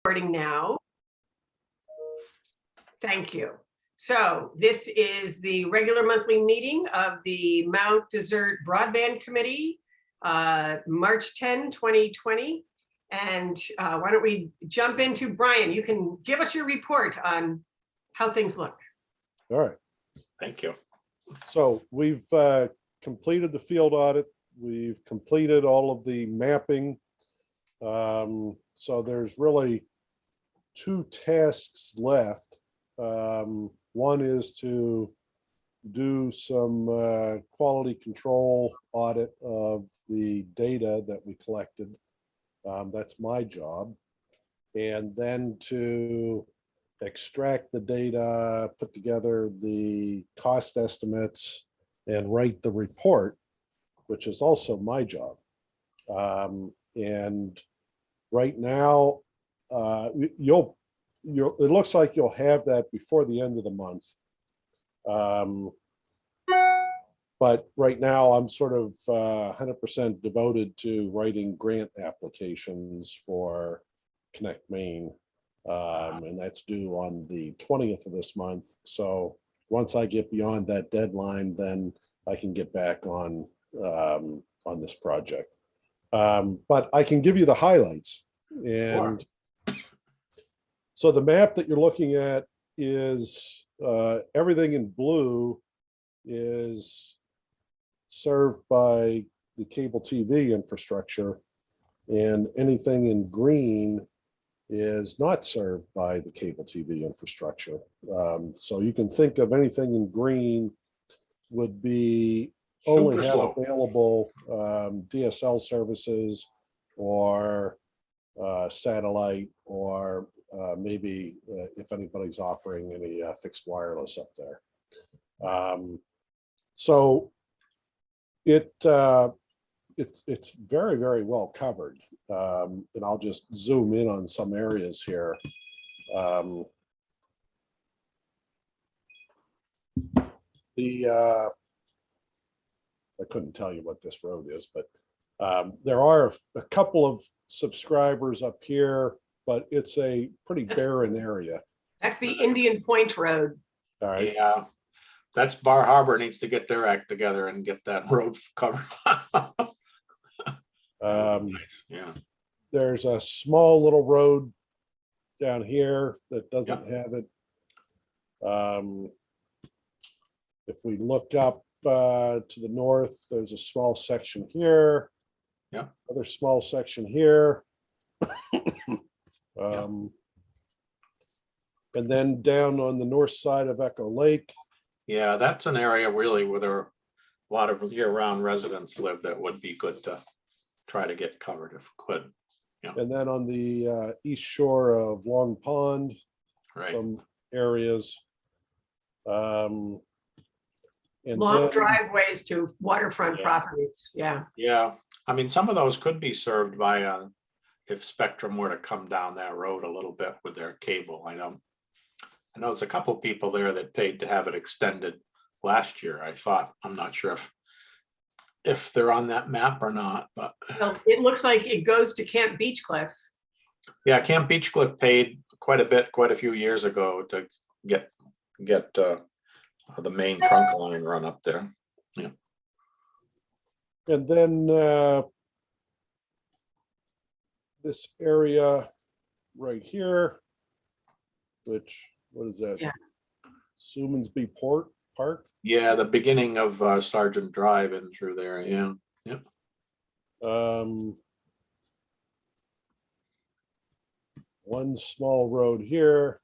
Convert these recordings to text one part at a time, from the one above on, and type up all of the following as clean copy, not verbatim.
Recording now. Thank you. So this is the regular monthly meeting of the Mount Desert Broadband Committee, March 10, 2020. And why don't we jump into Brian? You can give us your report on how things look. All right. Thank you. So we've completed the field audit. We've completed all of the mapping. So there's really two tasks left. One is to do some quality control audit of the data that we collected. That's my job. And then to extract the data, put together the cost estimates, and write the report, which is also my job. And right now, it looks like you'll have that before the end of the month. But right now I'm sort of 100% devoted to writing grant applications for Connect Maine. And that's due on the 20th of this month. So once I get beyond that deadline, then I can get back on this project. But I can give you the highlights. And so the map that you're looking at is everything in blue is served by the cable TV infrastructure, and anything in green is not served by the cable TV infrastructure. So you can think of anything in green would be only have available DSL services or satellite, or maybe if anybody's offering any fixed wireless up there. So it's very, very well covered. And I'll just zoom in on some areas here. I couldn't tell you what this road is, but there are a couple of subscribers up here, but it's a pretty barren area. That's the Indian Point Road. All right. Yeah, that's Bar Harbor needs to get their act together and get that road covered. Yeah. There's a small little road down here that doesn't have it. If we look up to the north, there's a small section here. Yeah. Other small section here. And then down on the north side of Echo Lake. Yeah, that's an area really where there are a lot of year-round residents live that would be good to try to get covered if we could. Yeah. And then on the east shore of Long Pond, Right. some areas. And Long then, driveways to waterfront properties. Yeah. Yeah, I mean, some of those could be served by if Spectrum were to come down that road a little bit with their cable. I know there's a couple people there that paid to have it extended last year. I thought, I'm not sure if they're on that map or not, but Well, it looks like it goes to Camp Beechcliff. yeah, Camp Beechcliff paid quite a few years ago to get the main trunk line run up there. Yeah. and then this area right here, which, what is that? Yeah. Sumansby Park. Yeah, the beginning of Sergeant Drive in through there. Yeah. Yeah. One small road here.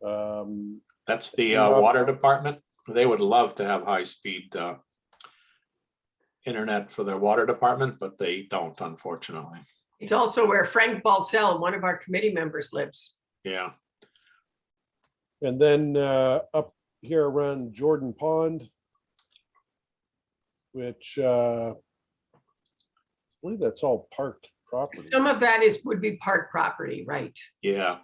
That's the water department. They would love to have high-speed internet for their water department, but they don't, unfortunately. It's also where Frank Baltzell, one of our committee members, lives. Yeah. And then up here around Jordan Pond, which I believe that's all park property. Some of that would be park property, right? Yeah.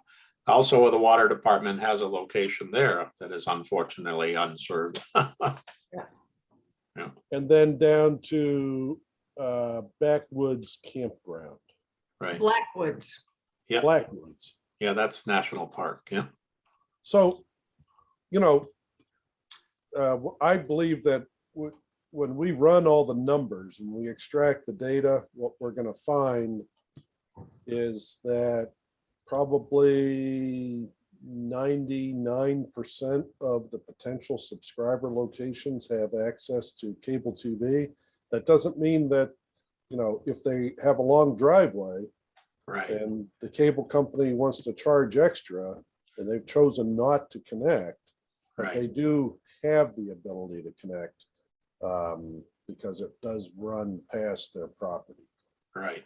Also, the water department has a location there that is unfortunately unserved. Yeah. And then down to Backwoods Campground. Right. Blackwoods. Yeah, Blackwoods. yeah, that's National Park, yeah. So, you know, I believe that when we run all the numbers and we extract the data, what we're going to find is that probably 99% of the potential subscriber locations have access to cable TV. That doesn't mean that, you know, if they have a long driveway Right, and the cable company wants to charge extra and they've chosen not to connect, but they right, do have the ability to connect because it does run past their property. right,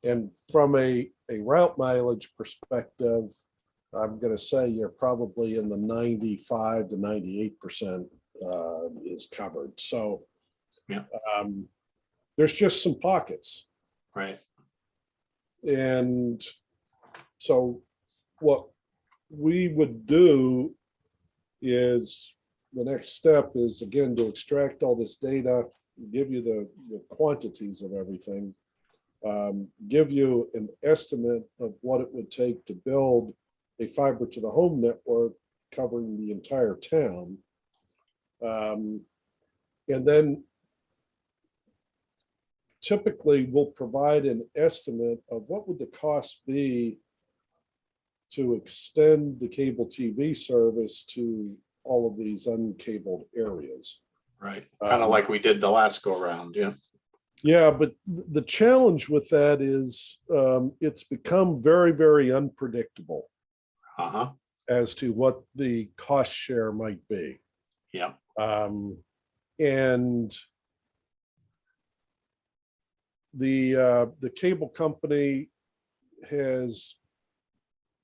And from a route mileage perspective, I'm going to say you're probably in the 95 to 98% is covered. So Yeah. There's just some pockets. right, And so what we would do is the next step is, again, to extract all this data, give you the quantities of everything, give you an estimate of what it would take to build a fiber to the home network covering the entire town. And then typically we'll provide an estimate of what would the cost be to extend the cable TV service to all of these uncabled areas. right. Kind of like we did the last go round, yeah. Yeah, but the challenge with that is it's become very, very unpredictable Uh-huh, as to what the cost share might be. yeah, And the cable company has,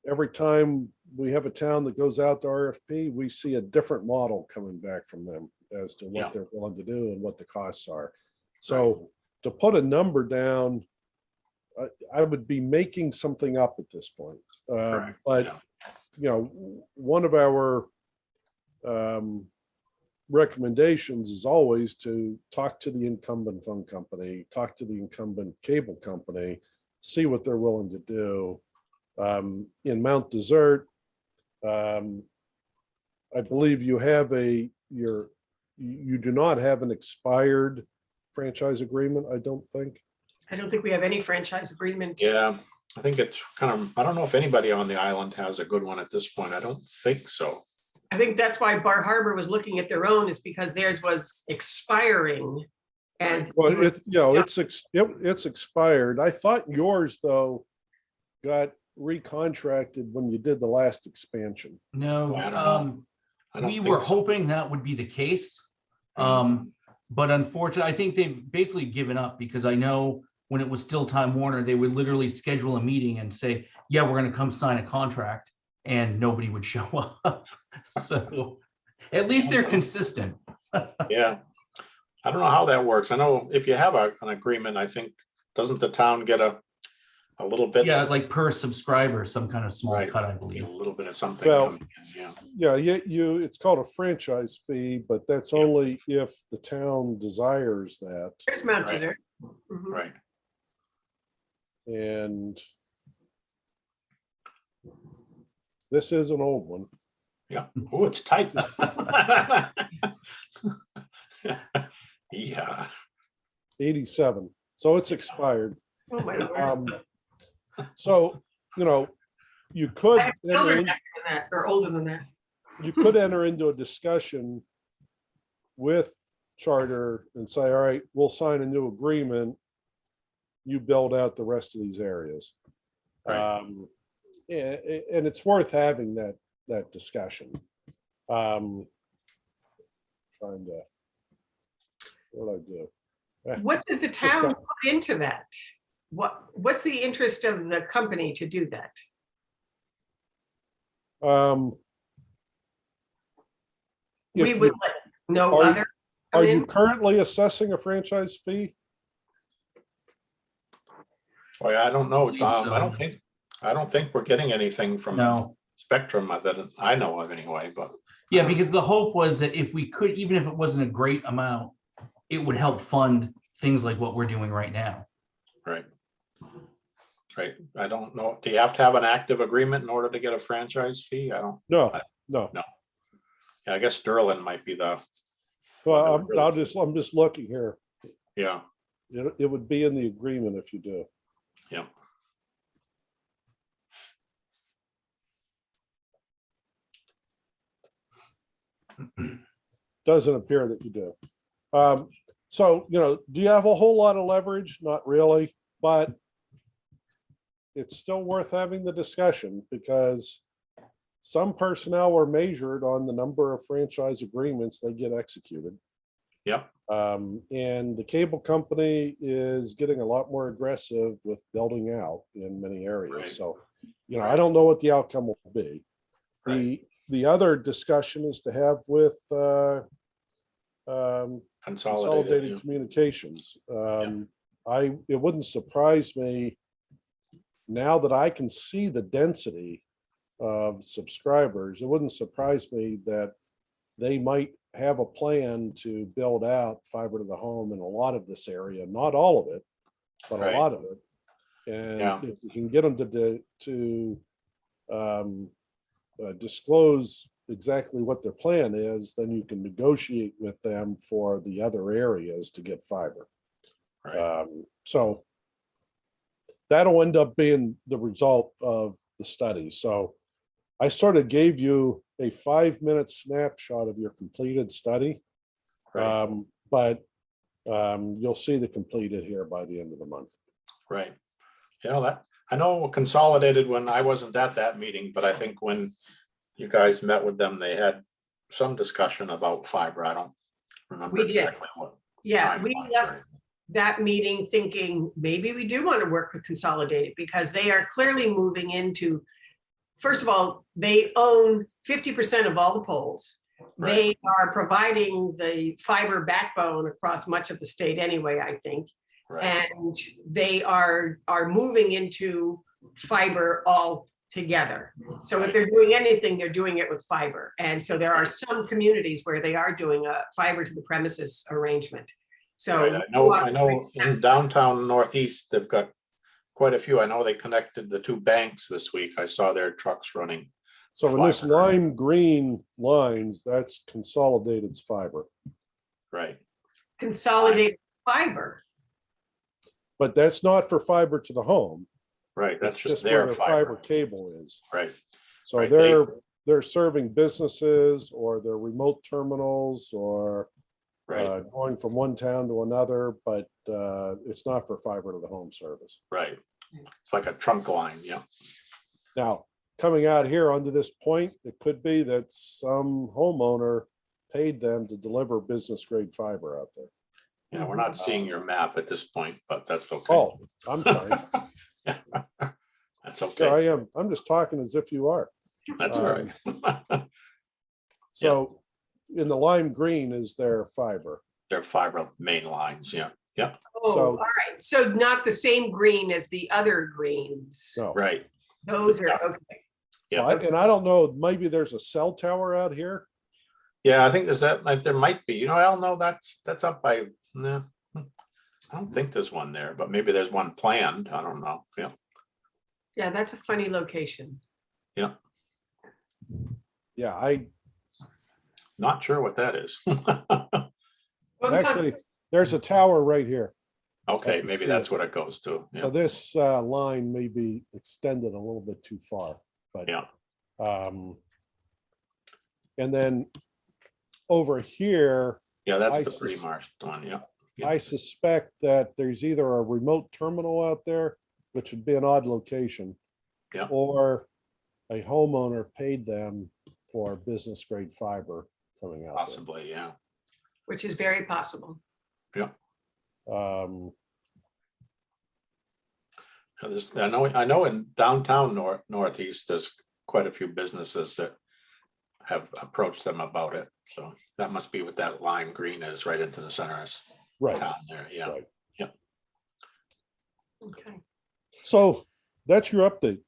every time we have a town that goes out to RFP, we see a different model coming back from them as to what Yeah. they're willing to do and what the costs are. So to put a number down, I would be making something up at this point. correct. But yeah, you know, one of our recommendations is always to talk to the incumbent phone company, talk to the incumbent cable company, see what they're willing to do. In Mount Desert, I believe you have you do not have an expired franchise agreement, I don't think. I don't think we have any franchise agreement. Yeah, I think it's kind of, I don't know if anybody on the island has a good one at this point. I don't think so. I think that's why Bar Harbor was looking at their own, is because theirs was expiring. And Well, it's expired. I thought yours, though, got recontracted when you did the last expansion. No, I don't know. I don't we think were so. hoping that would be the case. But unfortunately, I think they've basically given up, because I know when it was still Time Warner, they would literally schedule a meeting and say, yeah, we're going to come sign a contract, and nobody would show up. So at least they're consistent. Yeah, I don't know how that works. I know if you have an agreement, I think, doesn't the town get a little bit? Yeah, like per subscriber, some kind of small Right. cut, I A believe. little bit of something Well, coming in, yeah, Yeah, it's called a franchise fee, but that's Yeah. only if the town desires that. there's Mount Right. Desert. Mhm. right. And this is an old one, Yeah. Oh, it's tight. Yeah, 87. So it's expired. Oh, my Lord. So, you know, you could I have enter children in- younger than that, or older than that. you could enter into a discussion with Charter and say, all right, we'll sign a new agreement. You build out the rest of these areas. Right. And it's worth having that discussion. Trying to, what do I do? What does the town put into that? What's the interest of the company to do that? If We would you- let no are- other. Are come you in? currently assessing a franchise fee? well, I don't know. believe so. I don't think we're getting anything from No. Spectrum that I know of anyway, but Yeah, because the hope was that if we could, even if it wasn't a great amount, it would help fund things like what we're doing right now. right. Right. I don't know. Do you have to have an active agreement in order to get a franchise fee? I don't, No, I- no. no. Yeah, I guess Sterling might be the, Well, one that would I'm just looking here. yeah, It would be in the agreement if you do. yeah. Doesn't appear that you do. So, do you have a whole lot of leverage? Not really, but it's still worth having the discussion because some personnel were measured on the number of franchise agreements they get executed. Yep. And the cable company is getting a lot more aggressive with building out in many areas. Right. So, I don't know what the outcome will be. Right. The other discussion is to have with Consolidated. Consolidated Communications. It wouldn't surprise me now that I can see the density of subscribers. It wouldn't surprise me that they might have a plan to build out fiber to the home in a lot of this area, not all of it, but Right. a lot of it. Yeah. And if we can get them to disclose exactly what their plan is, then you can negotiate with them for the other areas to get fiber. Right. So that'll end up being the result of the study. So I sort of gave you a 5-minute snapshot of your completed study. Right. But you'll see the completed here by the end of the month. Right. Yeah, that, I know Consolidated when I wasn't at that meeting, but I think when you guys met with them, they had some discussion about fiber. I don't remember We did. exactly what. Yeah, time we it was, left right. that meeting thinking maybe we do want to work with Consolidated because they are clearly moving into, first of all, they own 50% of all the poles. They are providing the fiber backbone across much of the state anyway, I think. Right. And they are moving into fiber all together. So if they're doing anything, they're doing it with fiber. And so there are some communities where they are doing a fiber to the premises arrangement. So Right. I know in downtown Northeast, they've got quite a few. I know they connected the 2 banks this week. I saw their trucks running. So in this Fiber. lime green lines, that's Consolidated's fiber, Right. Consolidated fiber. but that's not for fiber to the home. Right. That's It's just where their the fiber. cable is. Right. So Right, they're serving businesses or they're remote terminals or Right. going from one town to another, but it's not for fiber to the home service. Right. It's like a trunk line. Yeah. Now, coming out here onto this point, it could be that some homeowner paid them to deliver business grade fiber out there. Yeah. We're not seeing your map at this point, but that's okay. Oh, I'm sorry. That's There I okay. am. I'm just talking as if you are. That's all right. So in the lime green is their fiber. They're fiber main lines. Yeah. Yeah. Oh, So- all right. So not the same green as the other greens. No. Right. Those are, Yeah. okay. So Yeah. and I don't know, maybe there's a cell tower out here. Yeah. I think there's that, like, there might be, I don't know, that's up by, no. I don't think there's one there, but maybe there's one planned. I don't know. Yeah. Yeah, that's a funny location. Yeah, Not sure what that is. actually, there's a tower right here. Okay, can maybe see that's it. what it goes to. So Yeah. this line may be extended a little bit too far, but. Yeah. And then over here, Yeah, that's I the sus- pre-marked one. Yeah. Yeah. I suspect that there's either a remote terminal out there, which would be an odd location. Yeah. Or a homeowner paid them for business grade fiber coming out Possibly. Yeah. Which is very possible. Yeah. there. I know in downtown Northeast, there's quite a few businesses that have approached them about it. So that must be what that lime green is, right into the center of Right, town there. Yeah. right. Okay. So that's your update.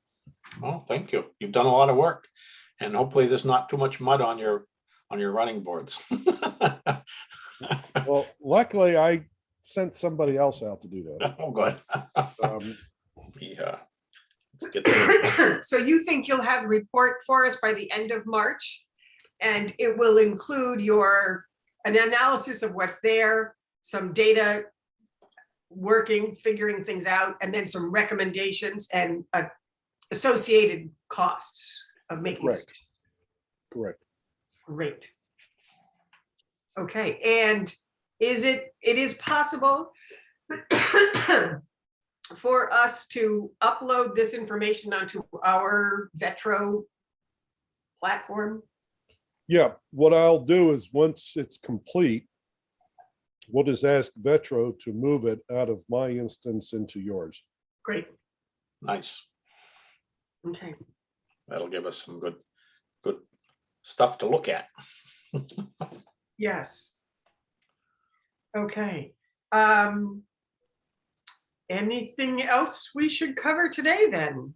Well, thank you. You've done a lot of work, and hopefully there's not too much mud on your running boards. Well, luckily I sent somebody else out to do that. Oh, good. Um, Yeah. let's get to it. So you think you'll have a report for us by the end of March? And it will include an analysis of what's there, some data figuring things out, and then some recommendations and associated costs of making this. Correct. Great. Okay, and it is possible for us to upload this information onto our Vetro platform? Yeah, what I'll do is once it's complete, we'll just ask Vetro to move it out of my instance into yours. Great, Nice. okay. That'll give us some good stuff to look at. Yes. Okay. Anything else we should cover today then?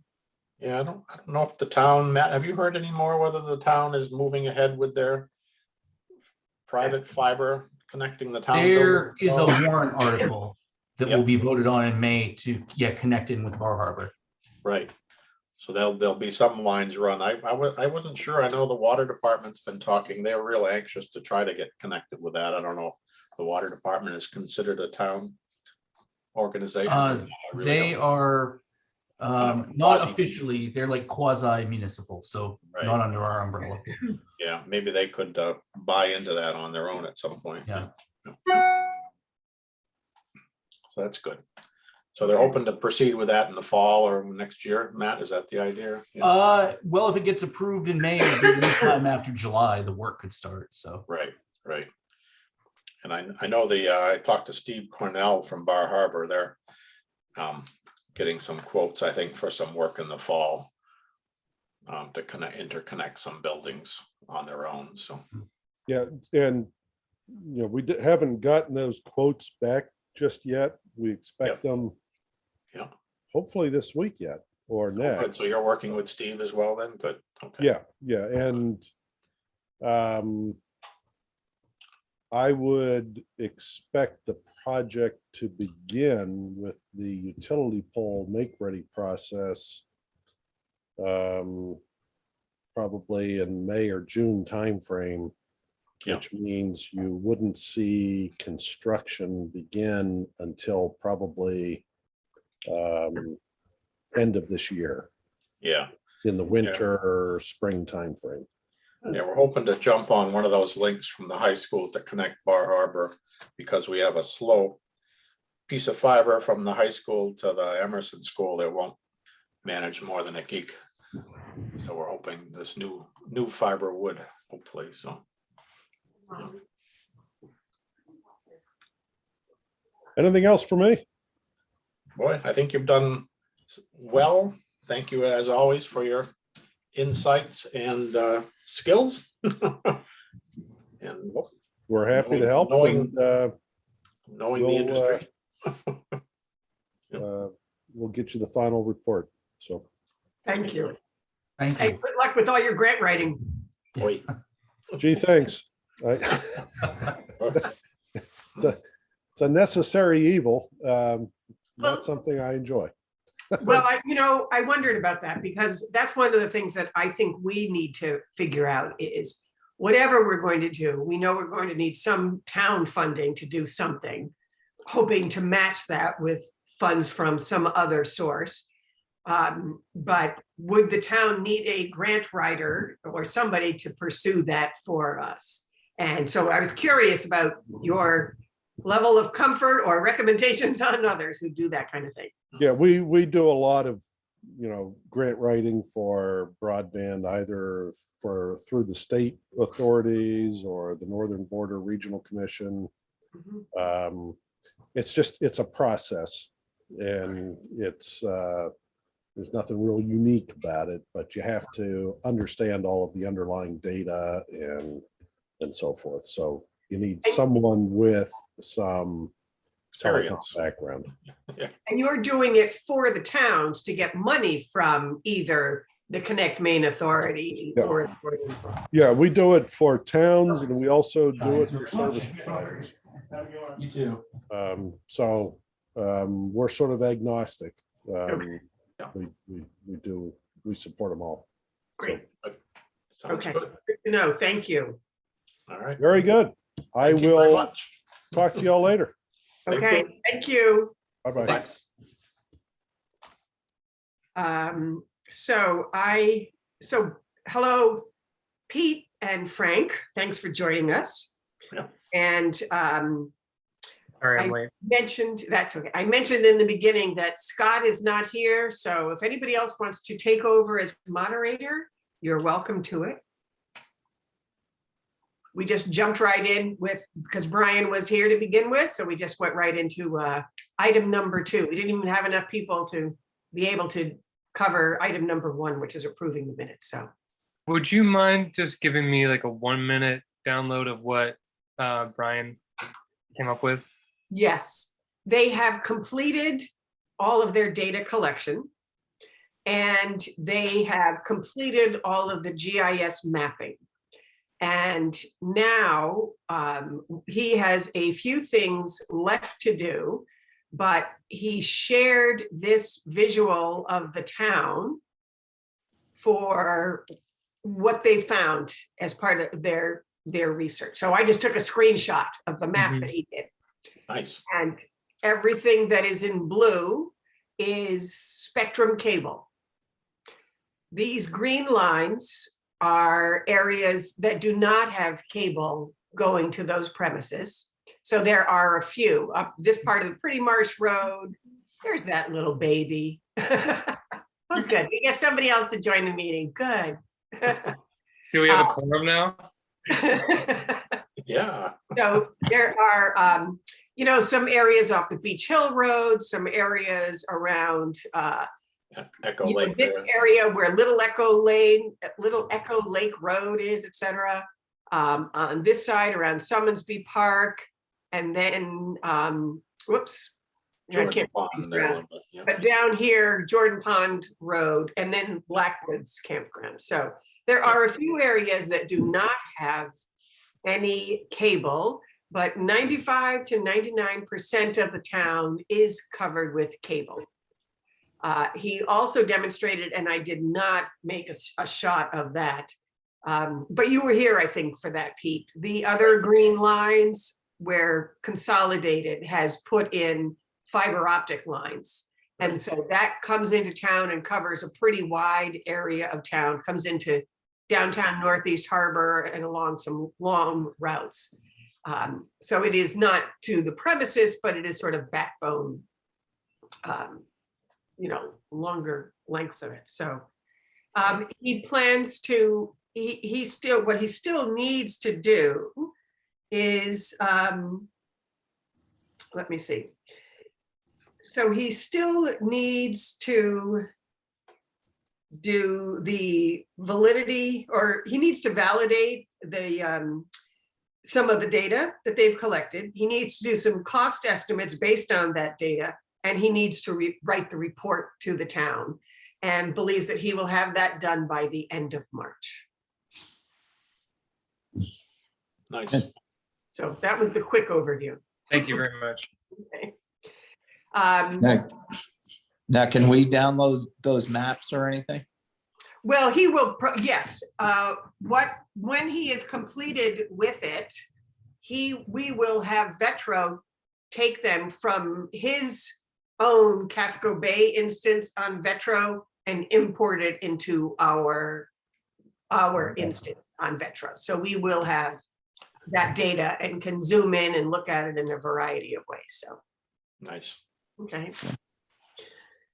Yeah, I don't know if the town, Matt, have you heard any more whether the town is moving ahead with their private fiber connecting the town? There building? is a warrant article that will Yep. be voted on in May to connect in with Bar Harbor. Right. So there'll be some lines run. I wasn't sure. I know the water department's been talking. They're real anxious to try to get connected with that. I don't know if the water department is considered a town organization. I really They don't- are Kind of not quasi- officially, they're like quasi municipal, so Right. not under our umbrella. Yeah, maybe they could buy into that on their own at some point. Yeah. So that's good. So they're hoping to proceed with that in the fall or next year. Matt, is that the idea? Yeah. Well, if it gets approved in May, it'll be anytime after July, the work could start, so. Right. And I know I talked to Steve Cornell from Bar Harbor. They're getting some quotes, I think, for some work in the fall to interconnect some buildings on their own, so. Yeah, and we haven't gotten those quotes back just yet. We expect them Yeah. hopefully this week yet or Oh, good. next. So you're working with Steve as well then? Good. Okay. Yeah, and I would expect the project to begin with the utility pole make-ready process probably in May or June timeframe, Yeah. which means you wouldn't see construction begin until probably end of this year, Yeah. in the winter or spring timeframe. Yeah, we're hoping to jump on one of those links from the high school to connect Bar Harbor because we have a slow piece of fiber from the high school to the Emerson school that won't manage more than a gig. So we're hoping this new fiber would, hopefully, so. Anything else for me? Boy, I think you've done well. Thank you as always for your insights and skills. And We're happy to help. Knowing- And, knowing the We'll, industry. we'll get you the final report. So, Thank you. Thank Hey, you. good luck with all your grant writing. Boy. gee, thanks. It's a necessary evil, Well- not something I enjoy. Well, I wondered about that because that's one of the things that I think we need to figure out is whatever we're going to do, we know we're going to need some town funding to do something, hoping to match that with funds from some other source. But would the town need a grant writer or somebody to pursue that for us? And so I was curious about your level of comfort or recommendations on others who do that kind of thing. Yeah, we do a lot of, grant writing for broadband, either through the state authorities or the Northern Border Regional Commission. Mhm. It's a process, and there's nothing real unique about it, but you have to understand all of the underlying data and so forth. So you need someone with some telecom Experience. background. And you're doing it for the towns to get money from either the Connect Maine Authority Yeah. or. Yeah, we do it for towns, and we also do it for service providers. You too. So we're sort of agnostic. we support them all. Great. Sounds Okay. good. Good to know. Thank you. All right. Very good. I Thank you very will much. talk to y'all later. Thank Okay, thank you. Bye-bye. Thanks. So hello, Pete and Frank. Thanks for joining us. Yeah. And Sorry, I'm late. mentioned, that's okay. I mentioned in the beginning that Scott is not here. So if anybody else wants to take over as moderator, you're welcome to it. We just jumped right in with, because Brian was here to begin with, so we just went right into item number 2. We didn't even have enough people to be able to cover item number 1, which is approving the minutes. So Would you mind just giving me like a 1-minute download of what Brian came up with? yes, they have completed all of their data collection, and they have completed all of the GIS mapping. And now he has a few things left to do, but he shared this visual of the town for what they found as part of their research. So I just took a screenshot of the map that he did. Nice. And everything that is in blue is Spectrum cable. These green lines are areas that do not have cable going to those premises. So there are a few up this part of the Pretty Marsh Road. There's that little baby. Well, good. We get somebody else to join the meeting. Good. Do we have a quorum now? Yeah. So there are, some areas off the Beach Hill Road, some areas around Echo Lake. this there. area where Little Echo Lake Road is, et cetera. On this side around Summonsby Park, and then, whoops. I Jordan can't Pond remember these there a around. little bit, yeah. But down here, Jordan Pond Road, and then Blackwoods Campground. So there are a few areas that do not have any cable, but 95 to 99% of the town is covered with cable. He also demonstrated, and I did not make a shot of that, but you were here, I think, for that, Pete. The other green lines where Consolidated has put in fiber optic lines. And so that comes into town and covers a pretty wide area of town, comes into downtown Northeast Harbor and along some long routes. So it is not to the premises, but it is sort of backbone, longer lengths of it. So he plans to, what he still needs to do is, let me see. So he still needs to do the validity, or he needs to validate the some of the data that they've collected. He needs to do some cost estimates based on that data, and he needs to write the report to the town, and believes that he will have that done by the end of March. Nice. So that was the quick overview. Thank you very much. Okay. Now, can we download those maps or anything? Well, he will, yes. When he is completed with it, we will have Vetro take them from his own Casco Bay instance on Vetro and import it into our instance on Vetro. So we will have that data and can zoom in and look at it in a variety of ways. So, Nice. okay.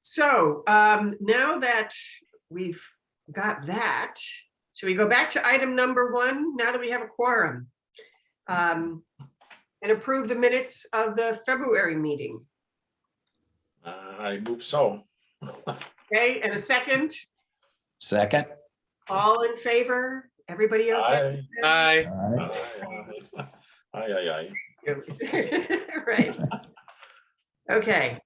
So now that we've got that, should we go back to item number 1 now that we have a quorum? And approve the minutes of the February meeting. I move so. Okay, and a second. Second? All in favor? Everybody okay? Bye. All right. Aye. Right. Okay.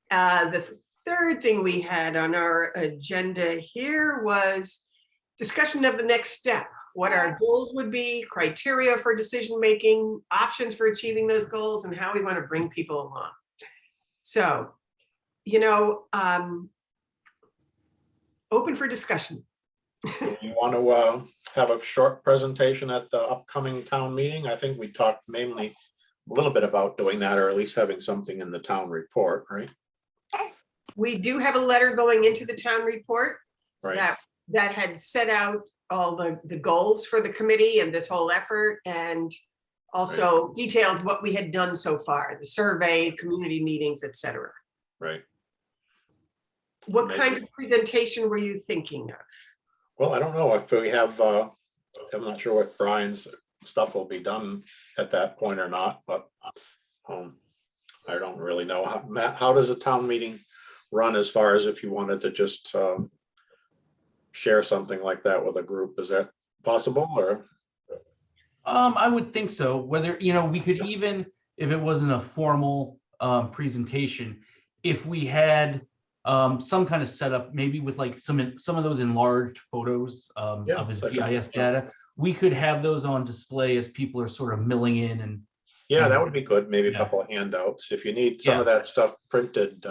The third thing we had on our agenda here was discussion of the next step, what our goals would be, criteria for decision-making, options for achieving those goals, and how we want to bring people along. So, open for discussion. You want to have a short presentation at the upcoming town meeting? I think we talked mainly a little bit about doing that, or at least having something in the town report, right? We do have a letter going into the town report Right, that had set out all the goals for the committee and this whole effort, and also detailed what we had done so far, the survey, community meetings, etc. right. What Maybe. kind of presentation were you thinking of? Well, I don't know if we have, I'm not sure what Brian's stuff will be done at that point or not, but I don't really know. Matt, how does a town meeting run as far as if you wanted to just share something like that with a group? Is that possible, or? I would think so. Whether, we could even, if it wasn't a formal presentation, if we had some kind of setup, maybe with like some of those enlarged photos Yeah, of his so I could- GIS data, we could have those on display as people are sort of milling in and. Yeah, that would be good. Maybe a Yeah. couple of handouts. If you need some of that stuff printed,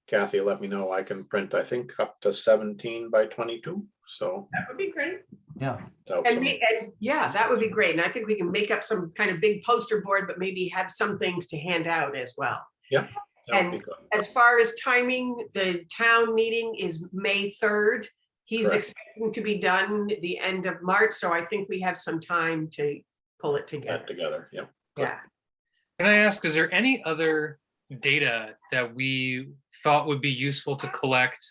Kathy, let me know. I can print, I think, up to 17 by 22. So. That would be great. Yeah. Yeah, that would be great. And I think we can make up some kind of big poster board, but maybe have some things to hand out as well. Yeah. That would be And good. as far as timing, the town meeting is May 3rd. He's Correct. expecting to be done the end of March, so I think we have some time to pull it That together. together, yeah. Yeah. Can I ask, is there any other data that we thought would be useful to collect?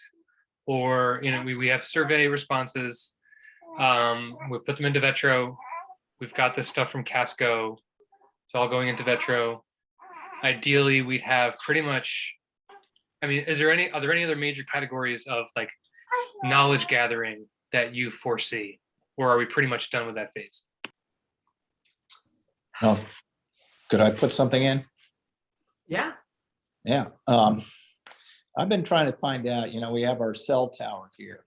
Or, we have survey responses. We put them into Vetro. We've got this stuff from Casco. It's all going into Vetro. Ideally, we'd have pretty much, are there any other major categories of like knowledge gathering that you foresee? Or are we pretty much done with that phase? Oh, could I put something in? Yeah. Yeah. I've been trying to find out, we have our cell tower here.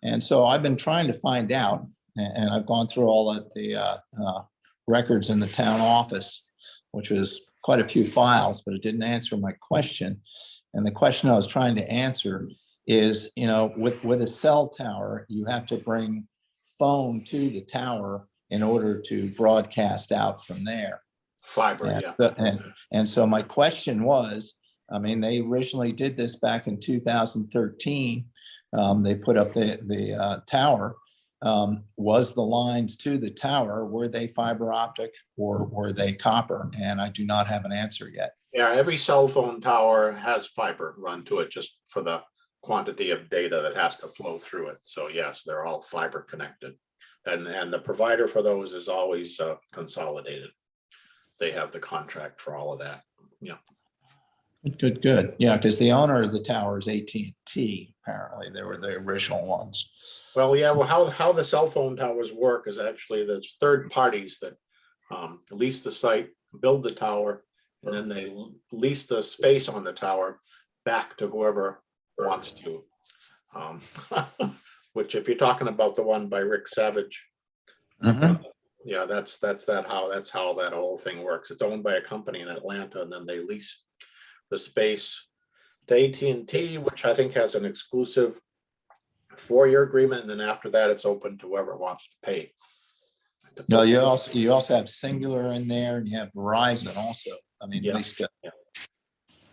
And so I've been trying to find out, and I've gone through all of the records in the town office, which was quite a few files, but it didn't answer my question. And the question I was trying to answer is, with a cell tower, you have to bring phone to the tower in order to broadcast out from there. Fiber, And, yeah. and so my question was, they originally did this back in 2013. They put up the tower. Was the lines to the tower, were they fiber optic or were they copper? And I do not have an answer yet. Yeah, every cell phone tower has fiber run to it just for the quantity of data that has to flow through it. So yes, they're all fiber connected. And the provider for those is always Consolidated. They have the contract for all of that. Yeah. Good. Yeah, because the owner of the tower is AT&T. Apparently, they were the original ones. Well, yeah, how the cell phone towers work is actually there's third parties that lease the site, build the tower, and then they lease the space on the tower back to whoever wants to. Which, if you're talking about the one by Rick Savage, yeah, that's how that whole thing works. It's owned by a company in Atlanta, and then they lease the space to AT&T, which I think has an exclusive 4-year agreement, and then after that, it's open to whoever wants to pay. No, you also have Singular in there, and you have Verizon also. Yeah. At least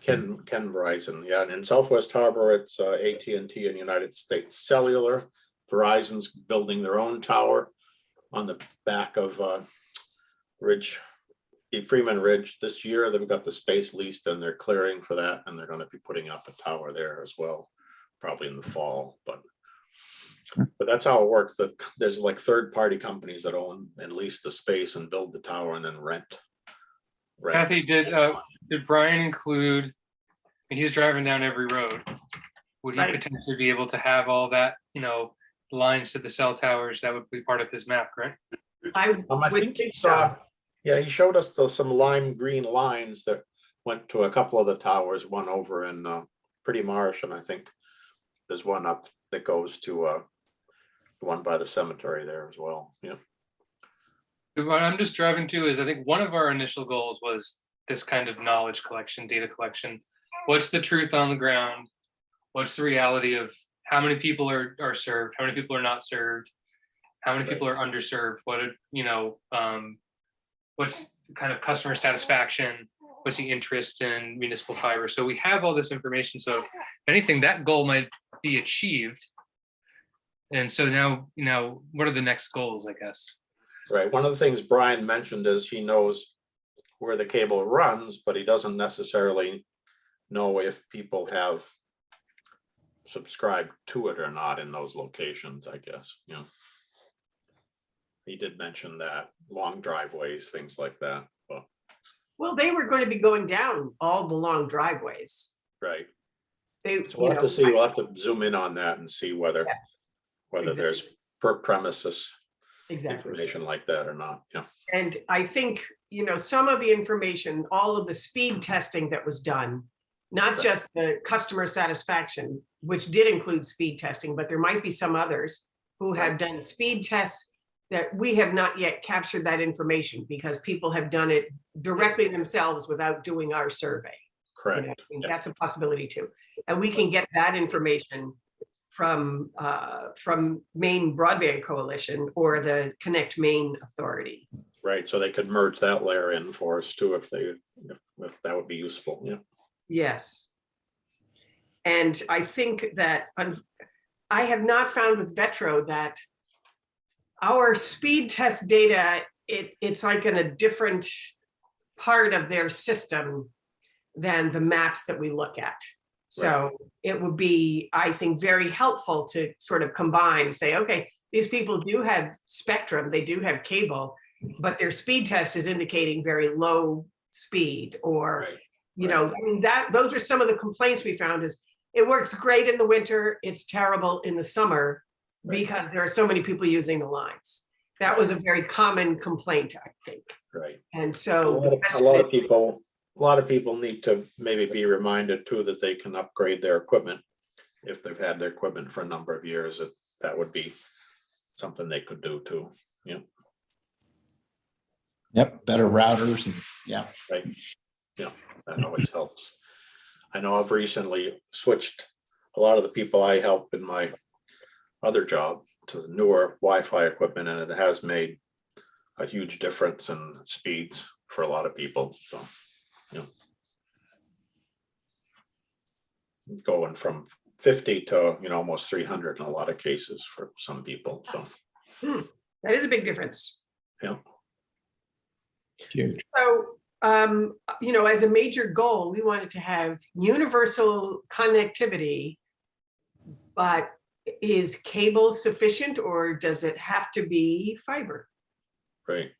Ken Verizon, yeah, and in Southwest Harbor, it's AT&T and United States Cellular. Verizon's building their own tower on the back of Freeman Ridge this year. They've got the space leased and they're clearing for that, and they're going to be putting up a tower there as well, probably in the fall. But that's how it works. That there's like third-party companies that own and lease the space and build the tower and then rent. Kathy, did Brian include? He's driving down every road. Would he potentially be able to have all that, lines to the cell towers? That would be part of his map, correct? I think he saw. Yeah, he showed us some lime green lines that went to a couple of the towers, one over in Pretty Marsh, and I think there's one up that goes to the one by the cemetery there as well. Yeah. What I'm just driving to is, I think one of our initial goals was this kind of knowledge collection, data collection. What's the truth on the ground? What's the reality of how many people are served, how many people are not served, how many people are underserved, what's kind of customer satisfaction, what's the interest in municipal fiber. So we have all this information. So if anything, that goal might be achieved. And so now, what are the next goals, I guess? Right. One of the things Brian mentioned is he knows where the cable runs, but he doesn't necessarily know if people have subscribed to it or not in those locations, I guess, He did mention that, long driveways, things like that, but, Well, they were going to be going down all the long driveways. right. They, So we'll have to see, we'll have to zoom in on that and see whether Exactly. there's per premises Exactly. information like that or not, yeah. And I think, some of the information, all of the speed testing that was done, not Right. just the customer satisfaction, which did include speed testing, but there might be some others who have done speed tests that we have not yet captured that information because people have done it directly themselves without doing our survey. Correct. And Yeah. that's a possibility too. And we can get that information from Maine Broadband Coalition or the Connect Maine Authority. Right, so they could merge that layer in for us too, if that would be useful, yeah. Yes. And I think that I have not found with Vetro that our speed test data, it's like in a different part of their system than the maps that we look at. So it would be, I think, very helpful to sort of combine, say, okay, these people do have spectrum, they do have cable, but their speed test is indicating very low speed, or, I mean, those are some of the complaints we found is it works great in the winter, it's terrible in the summer because there are so many people using the lines. That was a very common complaint, I think. Right. And so A lot of people need to maybe be reminded too that they can upgrade their equipment. If they've had their equipment for a number of years, that would be something they could do too. Yeah. Yep, better routers and Right. Yeah, that always helps. I know I've recently switched a lot of the people I help in my other job to newer Wi-Fi equipment, and it has made a huge difference in speeds for a lot of people. So, going from 50 to almost 300 in a lot of cases for some people. So that is a big difference. yeah. huge. So, as a major goal, we wanted to have universal connectivity, but is cable sufficient or does it have to be fiber? Right.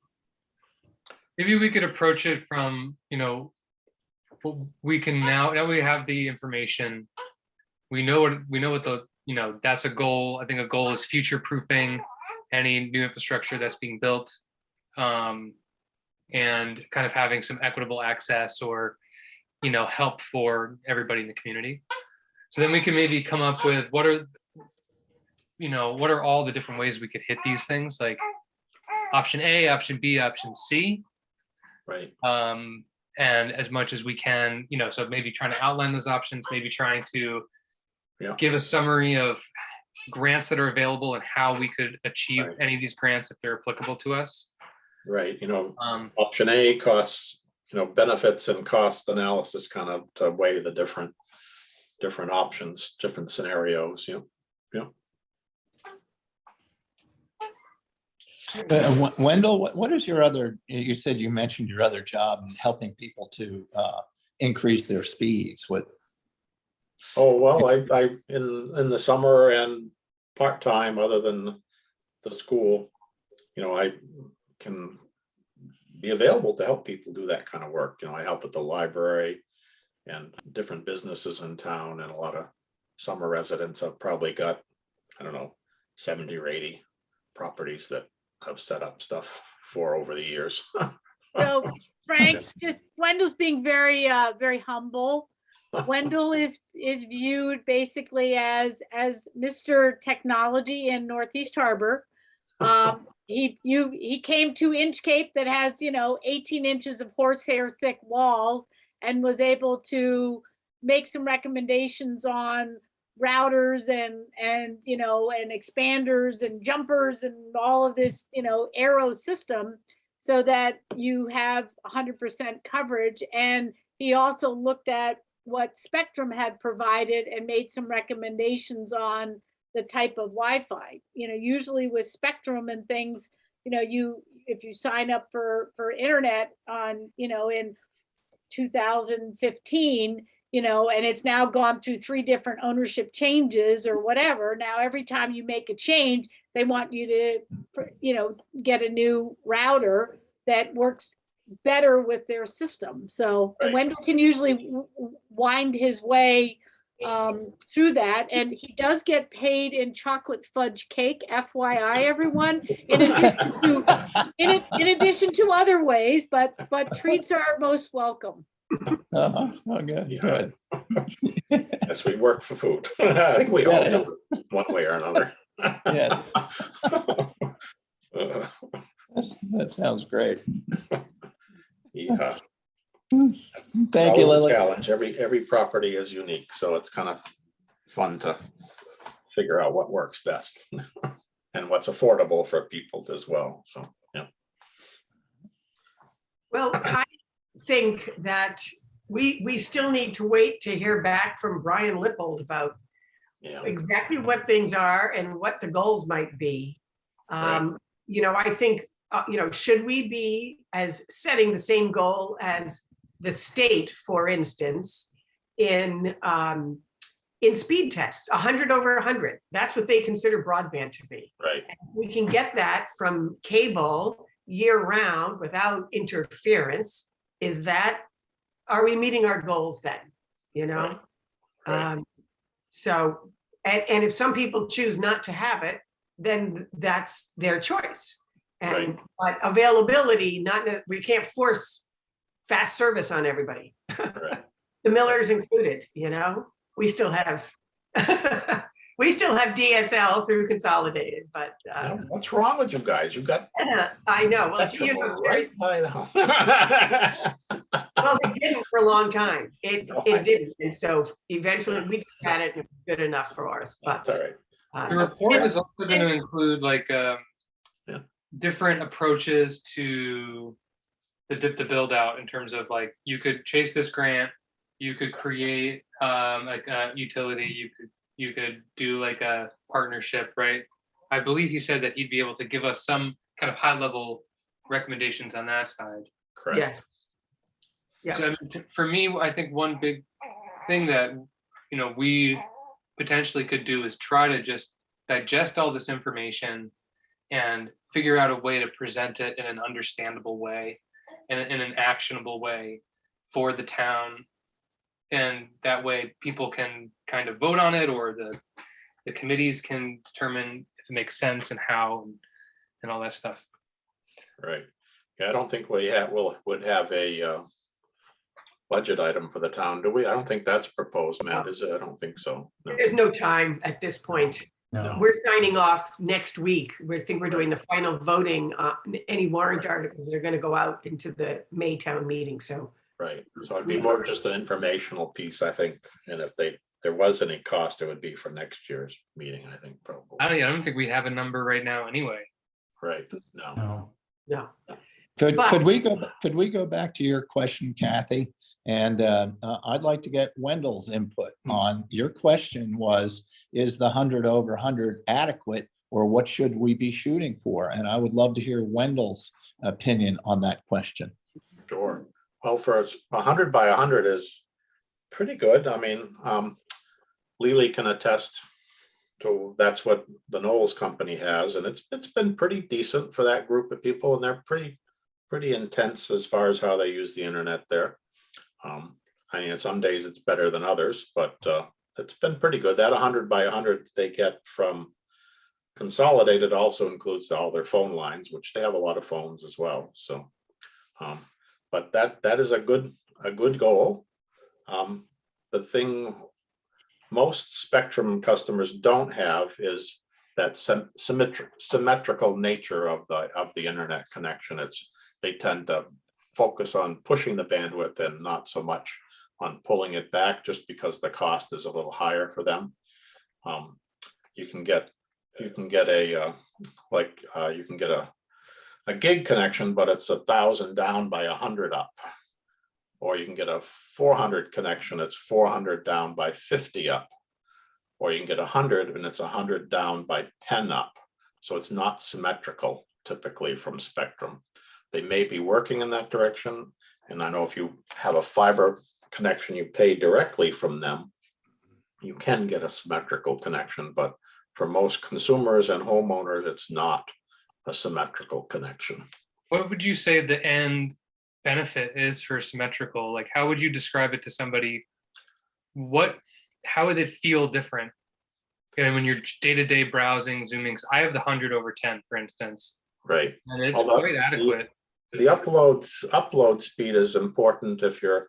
Maybe we could approach it from, we can now we have the information. We know what the, that's a goal. I think a goal is future proofing any new infrastructure that's being built. And kind of having some equitable access or, help for everybody in the community. So then we can maybe come up with what are all the different ways we could hit these things, like option A, option B, option C. Right. And as much as we can, so maybe trying to outline those options, maybe trying to give a summary of grants that are available and how we could achieve any of these grants if they're applicable to us. Right. Option A costs, benefits and cost analysis kind of to weigh the different options, different scenarios. Wendell, what is your other, you said you mentioned your other job in helping people to increase their speeds with. Oh, well, I in the summer and part-time, other than the school, I can be available to help people do that kind of work. I help at the library and different businesses in town, and a lot of summer residents. I've probably got, 70 or 80 properties that I've set up stuff for over the years. So Frank, Wendell's being very, very humble. Wendell is viewed basically as Mr. Technology in Northeast Harbor. He came to Inchcape that has 18 inches of horsehair thick walls and was able to make some recommendations on routers and and expanders and jumpers and all of this, arrow system, so that you have 100% coverage. And he also looked at what Spectrum had provided and made some recommendations on the type of Wi-Fi. Usually with Spectrum and things, if you sign up for internet on, in 2015, and it's now gone through 3 different ownership changes or whatever. Now, every time you make a change, they want you to, get a new router that works better with their system. So Right. Wendell can usually wind his way through that, and he does get paid in chocolate fudge cake, FYI, everyone, in addition to other ways, but treats are most welcome. Oh, good, Yeah. good. Yes, we work for food. I think we all Yeah. do it one way or another. Yeah, Uh, that sounds great. Yeah. Thank you, Always a Lily. challenge. Every property is unique, so it's kind of fun to figure out what works best and what's affordable for people as well. So, yeah. Well, I think that we still need to wait to hear back from Brian Lippold about Yeah. exactly what things are and what the goals might be. Right. I think, should we be as setting the same goal as the state, for instance, in speed tests, 100 over 100? That's what they consider broadband to be. Right. We can get that from cable year round without interference. Are we meeting our goals then? Right. Right. So, and if some people choose not to have it, then that's their choice. And but availability, we can't force fast service on everybody. Right. The Millers included, we still have DSL through Consolidated, but What's wrong with you guys? You've got I know. Well, Spectrum right by the well, it didn't for a long time. It No, I- didn't, and so eventually we just had it, and it was good enough for us. But That's all right. The report yeah. is also going to include Yeah. different approaches to the build out, in terms of like, you could chase this grant, you could create like a utility, you could do like a partnership, right? I believe he said that he'd be able to give us some kind of high level recommendations on that side. Correct. Yes. Yeah. So I mean, for me, I think one big thing that we potentially could do is try to just digest all this information and figure out a way to present it in an understandable way and in an actionable way for the town. And that way people can kind of vote on it, or the committees can determine if it makes sense and how and all that stuff. Right. Yeah, I don't think would have a budget item for the town, do we? I don't think that's proposed, Matt, is it? I don't think so. No. There's no time at this point. No. We're signing off next week. I think we're doing the final voting on any warrant articles that are going to go out into the May town meeting. So Right. So it'd be more just an informational piece, I think. And if there was any cost, it would be for next year's meeting, I think, probably. I don't think we have a number right now anyway. Right. No. No. no. Could we go back to your question, Kathy? And I'd like to get Wendell's input on your question was, is the 100 over 100 adequate, or what should we be shooting for? And I would love to hear Wendell's opinion on that question. Sure. Well, for 100 by 100 is pretty good. I mean, Lily can attest to that's what the Knowles company has, and it's been pretty decent for that group of people, and they're pretty intense as far as how they use the internet there. I mean, some days it's better than others, but it's been pretty good. That 100 by 100 they get from Consolidated also includes all their phone lines, which they have a lot of phones as well. So, but that is a good goal. The thing most Spectrum customers don't have is that symmetrical nature of the internet connection. They tend to focus on pushing the bandwidth and not so much on pulling it back, just because the cost is a little higher for them. You can get a you can get a gig connection, but it's 1,000 down by 100 up. Or you can get a 400 connection, it's 400 down by 50 up. Or you can get 100 and it's 100 down by 10 up. So it's not symmetrical typically from Spectrum. They may be working in that direction. And I know if you have a fiber connection, you pay directly from them, you can get a symmetrical connection, but for most consumers and homeowners, it's not a symmetrical connection. What would you say the end benefit is for symmetrical? Like, how would you describe it to somebody? How would it feel different? And when you're day-to-day browsing, zooming, I have the 100/10, for instance. Right. And it's quite adequate. The upload speed is important if you're,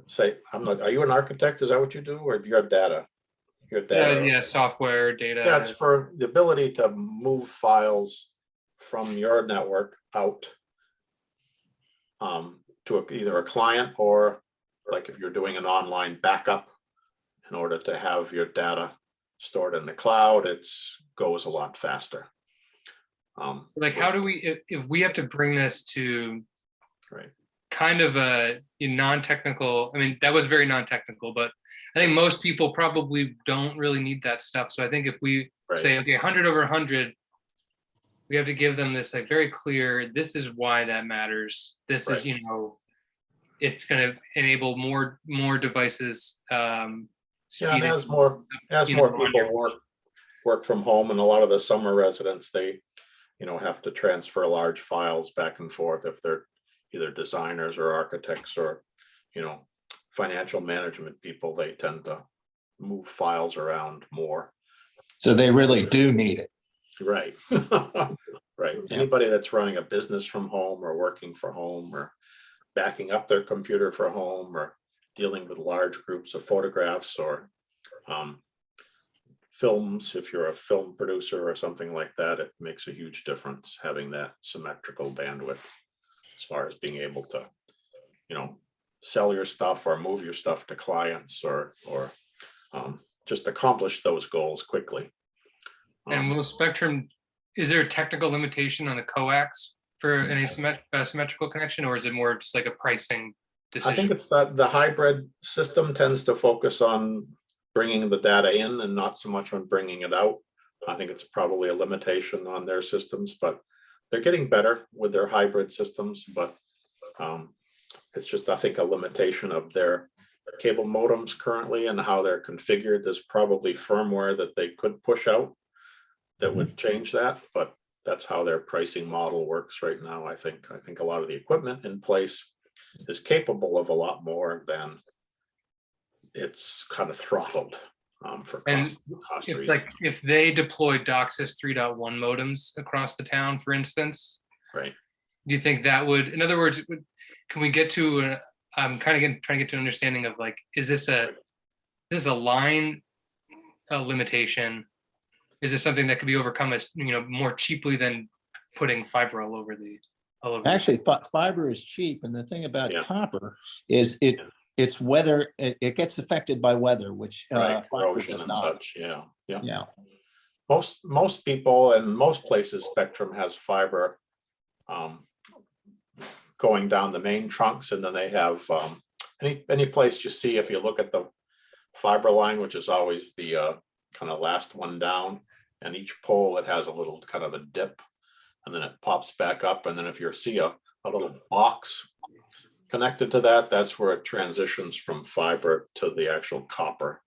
say, are you an architect? Is that what you do? Or your data? Your data. Yeah, software, data. That's for the ability to move files from your network out to either a client, or like if you're doing an online backup, in order to have your data stored in the cloud, it goes a lot faster. Like, how do we, if we have to bring this to right, kind of a non-technical, I mean, that was very non-technical, but I think most people probably don't really need that stuff. So I think if we say, okay, 100/100, we have to give them this like very clear, this is why that matters. This is, it's going to enable more devices. Yeah, and as more people work from home, and a lot of the summer residents, they have to transfer large files back and forth if they're either designers or architects or financial management people. They tend to move files around more. So they really do need it. Right. Right. Yeah. Anybody that's running a business from home or working from home or backing up their computer from home or dealing with large groups of photographs or films, if you're a film producer or something like that, it makes a huge difference having that symmetrical bandwidth as far as being able to, sell your stuff or move your stuff to clients or just accomplish those goals quickly. And will Spectrum, is there a technical limitation on the coax for any symmetrical connection, or is it more just like a pricing decision? I think it's that the hybrid system tends to focus on bringing the data in and not so much on bringing it out. I think it's probably a limitation on their systems, but they're getting better with their hybrid systems. But it's just, I think, a limitation of their cable modems currently and how they're configured. There's probably firmware that they could push out that would change that, but that's how their pricing model works right now. I think a lot of the equipment in place is capable of a lot more than it's kind of throttled for cost reasons. Like if they deployed DOCSIS 3.1 modems across the town, for instance, right? Do you think that would, in other words, can we get to? I'm kind of trying to get to an understanding of like, is this a line limitation? Is this something that could be overcome as more cheaply than putting fiber all over the? Actually, fiber is cheap, and the thing about copper is it's weather. It gets affected by weather, which fiber does not. Such. Yeah. Most people and most places, Spectrum has fiber going down the main trunks, and then they have any place you see, if you look at the fiber line, which is always the kind of last one down, and each pole, it has a little kind of a dip, and then it pops back up. And then if you see a little box connected to that, that's where it transitions from fiber to the actual copper.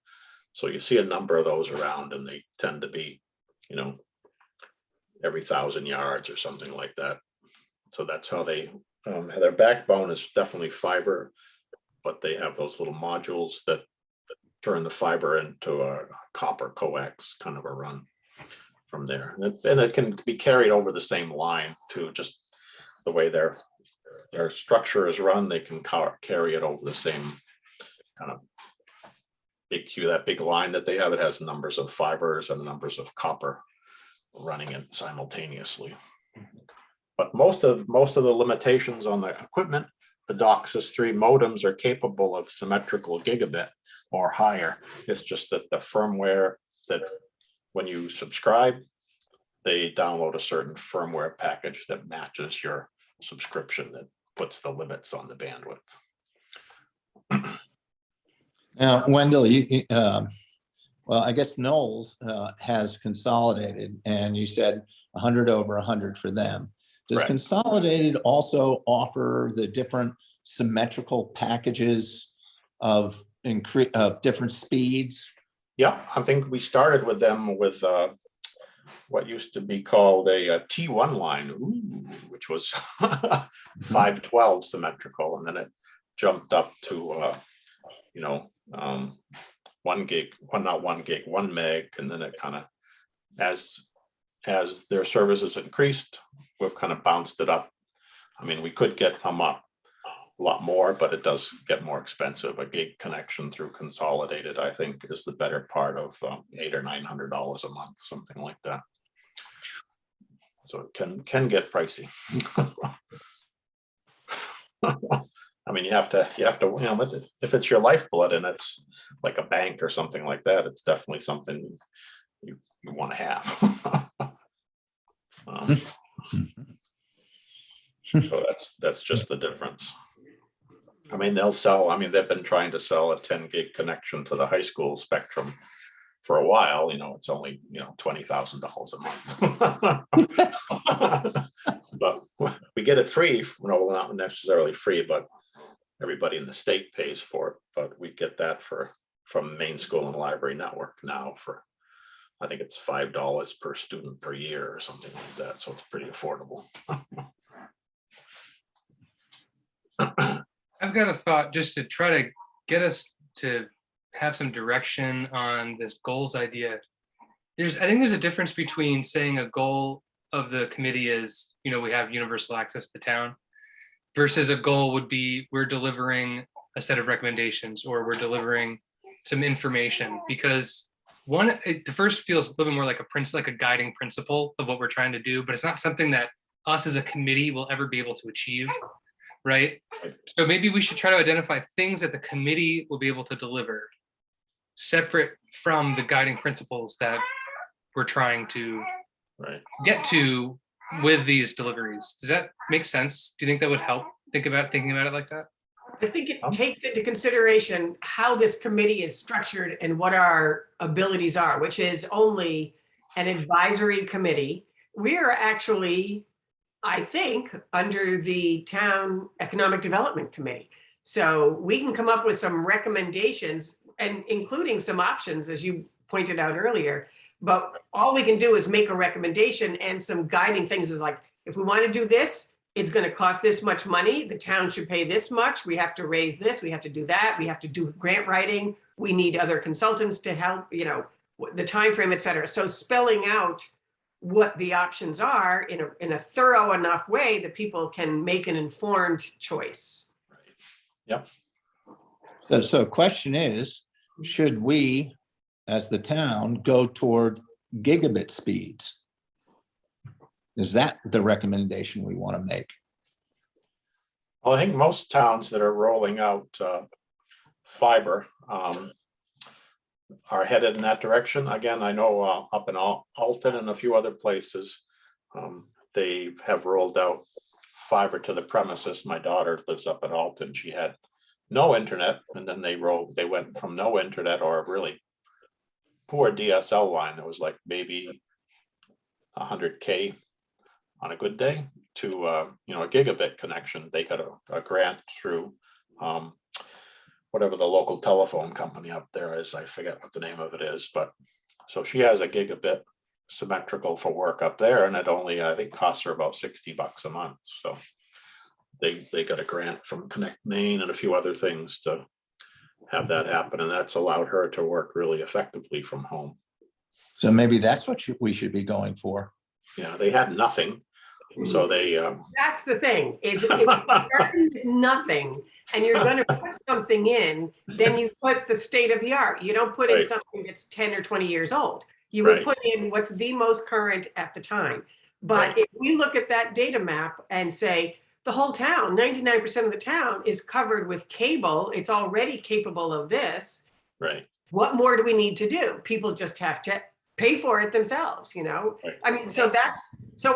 So you see a number of those around, and they tend to be, every 1,000 yards or something like that. So that's how they, their backbone is definitely fiber, but they have those little modules that turn the fiber into a copper coax kind of a run from there. And it can be carried over the same line too, just the way their structure is run, they can carry it over the same kind of that big line that they have. It has numbers of fibers and numbers of copper running it simultaneously. But most of the limitations on the equipment, the DOCSIS 3 modems are capable of symmetrical gigabit or higher. It's just that the firmware that when you subscribe, they download a certain firmware package that matches your subscription that puts the limits on the bandwidth. Now, Wendell, well, I guess Knowles has consolidated, and you said 100 over 100 for them. Does Correct. Consolidated also offer the different symmetrical packages of different speeds? Yeah, I think we started with them with what used to be called a T1 line, which was 512 symmetrical, and then it jumped up to 1 gig, well, not 1 gig, 1 meg, and then it kind of, as their services increased, we've kind of bounced it up. I mean, we could get them up a lot more, but it does get more expensive. A gig connection through Consolidated, I think, is the better part of $800 or $900 a month, something like that. So it can get pricey. I mean, you have to, if it's your lifeblood and it's like a bank or something like that, it's definitely something you want to have. So that's just the difference. I mean, they've been trying to sell a 10 gig connection to the high school spectrum for a while. It's only, $20,000 a month. But we get it free. Well, not necessarily free, but everybody in the state pays for it. But we get that from Maine School and Library Network now for, I think it's $5 per student per year or something like that. So it's pretty affordable. I've got a thought just to try to get us to have some direction on this goals idea. I think there's a difference between saying a goal of the committee is, we have universal access to the town, versus a goal would be we're delivering a set of recommendations or we're delivering some information. Because the first feels a little bit more like a guiding principle of what we're trying to do, but it's not something that us as a committee will ever be able to achieve. Right? So maybe we should try to identify things that the committee will be able to deliver separate from the guiding principles that we're trying to get to with these deliveries. Does that make sense? Do you think that would help thinking about it like that? I think it takes into consideration how this committee is structured and what our abilities are, which is only an advisory committee. We are actually, I think, under the Town Economic Development Committee. So we can come up with some recommendations and including some options, as you pointed out earlier. But all we can do is make a recommendation, and some guiding things is like, if we want to do this, it's going to cost this much money. The town should pay this much. We have to raise this. We have to do that. We have to do grant writing. We need other consultants to help, the time frame, et cetera. So spelling out what the options are in a thorough enough way that people can make an informed choice. Yep. So question is, should we, as the town, go toward gigabit speeds? Is that the recommendation we want to make? Well, I think most towns that are rolling out fiber are headed in that direction. Again, I know up in Alton and a few other places, they have rolled out fiber to the premises. My daughter lives up in Alton. She had no internet, and then they went from no internet or a really poor DSL line that was like maybe 100K on a good day to a gigabit connection. They got a grant through whatever the local telephone company up there is. I forget what the name of it is, but so she has a gigabit symmetrical for work up there, and it only, I think, costs her about $60 a month. So they got a grant from Connect Maine and a few other things to have that happen, and that's allowed her to work really effectively from home. So maybe that's what we should be going for. Yeah, they had nothing, so they. That's the thing, is if you start with nothing and you're going to put something in, then you put the state of the art. You don't put in something that's 10 or 20 years old. You would put in what's the most current at the time. But if we look at that data map and say, the whole town, 99% of the town is covered with cable. It's already capable of this. Right. what more do we need to do? People just have to pay for it themselves, you know? Right. I mean, so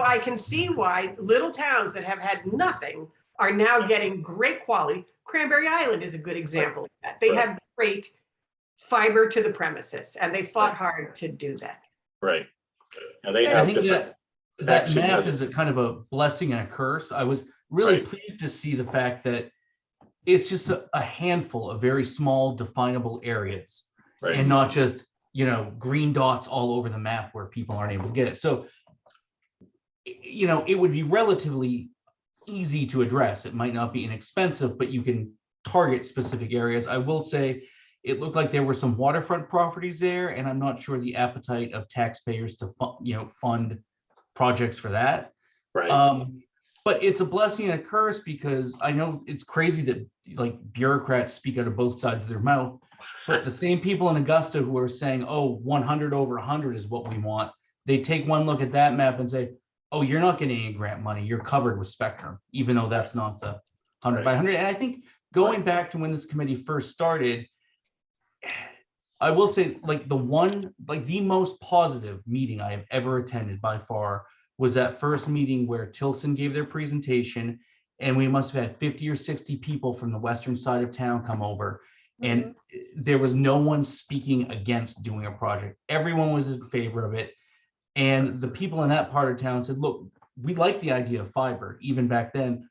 I can see why little towns that have had nothing are now getting great quality. Cranberry Island is a good example of that. They Right. have great fiber to the premises, and they fought hard to do that. Right. Now they I I have think different. that taxing map methods. is a kind of a blessing and a curse. I was really Right. pleased to see the fact that it's just a handful of very small definable areas Right. and not just, you know, green dots all over the map where people aren't able to get it. So, you know, it would be relatively easy to address. It might not be inexpensive, but you can target specific areas. I will say it looked like there were some waterfront properties there, and I'm not sure the appetite of taxpayers to fund projects for that. Right. But it's a blessing and a curse because I know it's crazy that like bureaucrats speak out of both sides of their mouth, but the same people in Augusta who are saying, oh, 100 over 100 is what we want, they take one look at that map and say, oh, you're not getting any grant money, you're covered with Spectrum, even though that's not the 100 by 100. And I think going back to when this committee first started, I will say like the most positive meeting I have ever attended by far was that first meeting where Tilson gave their presentation, and we must have had 50 or 60 people from the western side of town come over, and there was no one speaking against doing a project. Everyone was in favor of it. And the people in that part of town said, look, we like the idea of fiber even back then,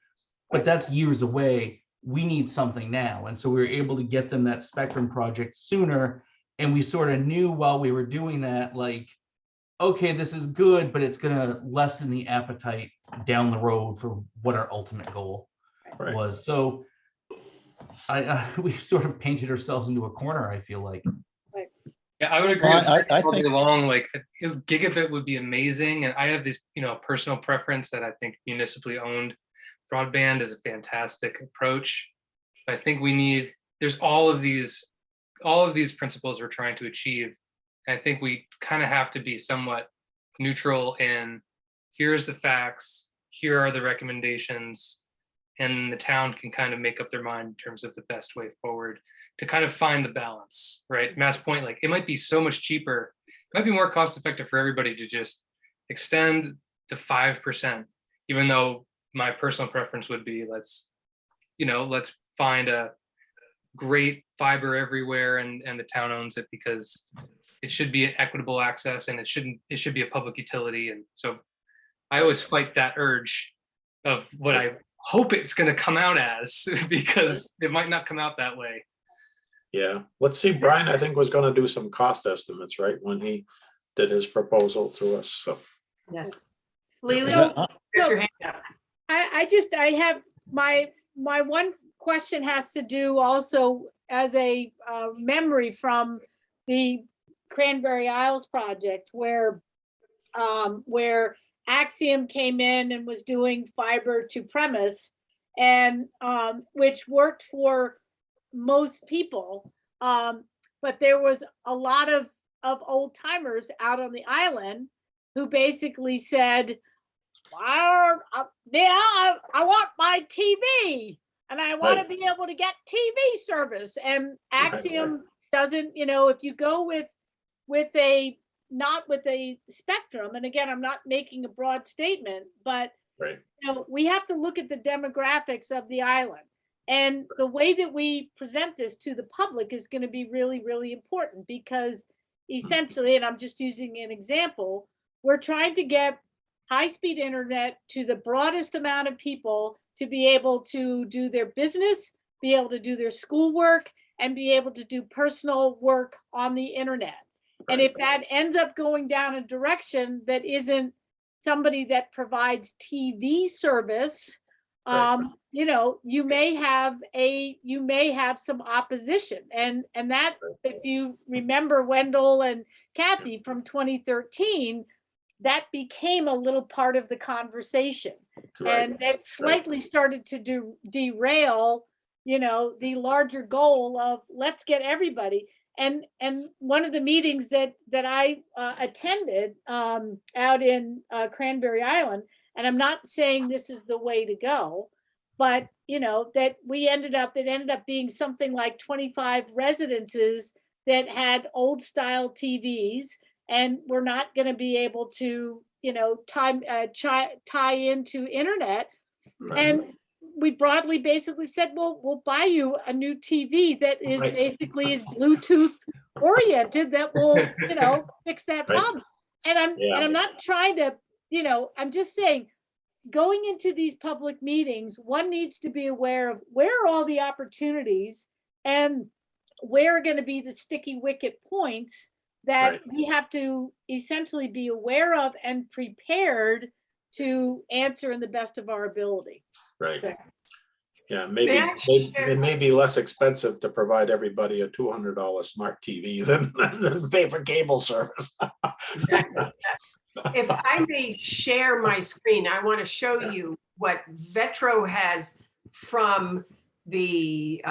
but that's years away. We need something now. And so we were able to get them that Spectrum project sooner. And we sort of knew while we were doing that, like, okay, this is good, but it's going to lessen the appetite down the road for what our ultimate goal Right. was. So we sort of painted ourselves into a corner, I feel like. Yeah, I would agree Well, with I all day think- long. Like gigabit would be amazing, and I have this, personal preference that I think municipally owned broadband is a fantastic approach. I think there's all of these principles we're trying to achieve. I think we kind of have to be somewhat neutral in here's the facts, here are the recommendations, and the town can kind of make up their mind in terms of the best way forward to kind of find the balance, right? Matt's point, like it might be so much cheaper, it might be more cost effective for everybody to just extend to 5%, even though my personal preference would be let's find a great fiber everywhere and the town owns it because it should be an equitable access and it should be a public utility. And so I always fight that urge of what I hope it's going to come out as because it might not come out that way. Yeah. Let's see. Brian, I think was going to do some cost estimates, right? When he did his proposal to us. So. Yes. Yeah, Lelio, get your hand up. I have my one question has to do also as a memory from the Cranberry Isles project where Axiom came in and was doing fiber to premise and which worked for most people. But there was a lot of old timers out on the island who basically said, I want my TV and I want to be able to get TV service. And Axiom doesn't, if you go not with a Spectrum, and again, I'm not making a broad statement, but we have to look at the demographics of the island. And the way that we present this to the public is going to be really, really important because essentially, and I'm just using an example, we're trying to get high-speed internet to the broadest amount of people to be able to do their business, be able to do their schoolwork, and be able to do personal work on the internet. And if that ends up going down a direction that isn't somebody that provides TV service, you may have some opposition. And that, if you remember Wendell and Kathy from 2013, that became a little part of the conversation. And it slightly started to derail, the larger goal of let's get everybody. And one of the meetings that I attended out in Cranberry Island, and I'm not saying this is the way to go, but that it ended up being something like 25 residences that had old style TVs and were not going to be able to, tie into internet. And we broadly basically said, well, we'll buy you a new TV that is Right. basically is Bluetooth oriented that will, fix that Right. problem. And I'm not trying to, I'm just saying, going into these public meetings, one needs to be aware of where are all the opportunities and where are going to be the sticky wicket points that Right. we have to essentially be aware of and prepared to answer in the best of our ability. Right. So- Yeah, May I share- it may be less expensive to provide everybody a $200 smart TV than pay for cable service. If I may share my screen, I want to show you what Vetro has from the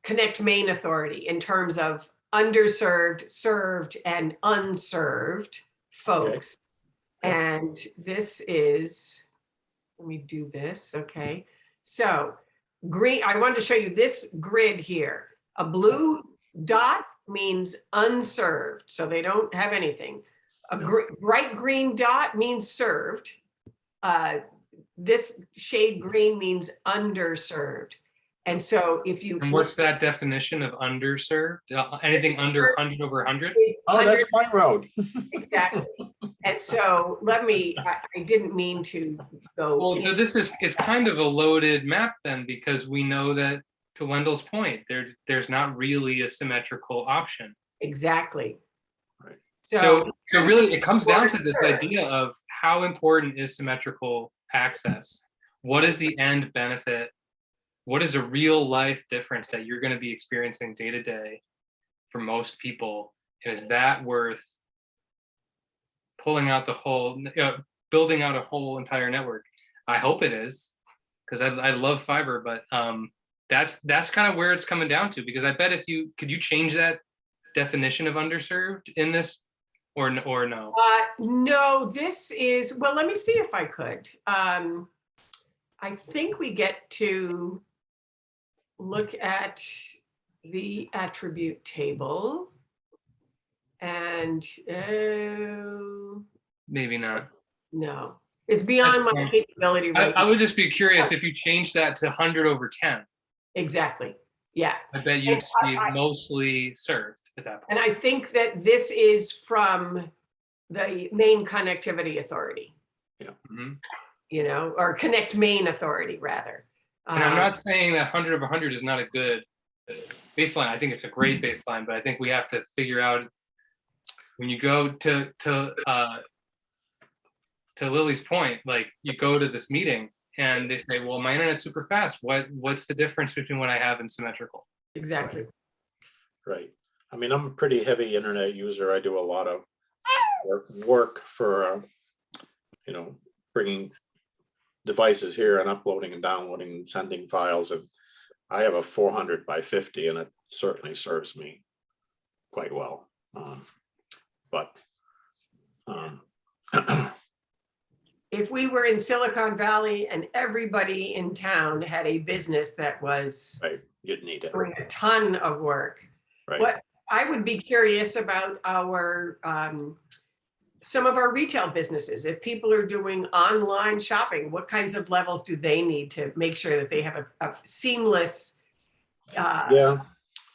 Connect Maine Authority in terms of underserved, served, and unserved folks. Okay. And this is, let me do this, okay. So green, I wanted to show you this grid here. A blue dot means unserved, so they don't have anything. A bright green dot means served. This shade green means underserved. And so if you. And what's that definition of underserved? Anything under 100 over 100? Oh, that's my road. Exactly. And so I didn't mean to go. Well, so this is kind of a loaded map then, because we know that, to Wendell's point, there's not really a symmetrical option. Exactly. Right. So really it comes down to this idea of how important is symmetrical access? What is the end benefit? What is a real life difference that you're going to be experiencing day to day for most people? And is that worth pulling out the whole, building out a whole entire network? I hope it is, because I love fiber, but that's kind of where it's coming down to, because I bet could you change that definition of underserved in this or no? No, this is, well, let me see if I could. I think we get to look at the attribute table and Maybe not. no, it's beyond my capability right I now. would just be curious if you change that to 100 over 10. Exactly. Yeah. I bet you'd And see mostly served at that point. And I think that this is from the Maine Connectivity Authority, Mhm. Or Connect Maine Authority rather. And I'm not saying that 100 over 100 is not a good baseline. I think it's a great baseline, but I think we have to figure out when you go to Lily's point, like you go to this meeting and they say, well, my internet's super fast. What's the difference between what I have and symmetrical? Exactly. Right. I mean, I'm a pretty heavy internet user. I do a lot of work for, bringing devices here and uploading and downloading and sending files. And I have a 400 by 50 and it certainly serves me quite well. If we were in Silicon Valley and everybody in town had a business that was right, you'd need it. doing a ton of work, Right. what I would be curious about some of our retail businesses. If people are doing online shopping, what kinds of levels do they need to make sure that they have a seamless Yeah.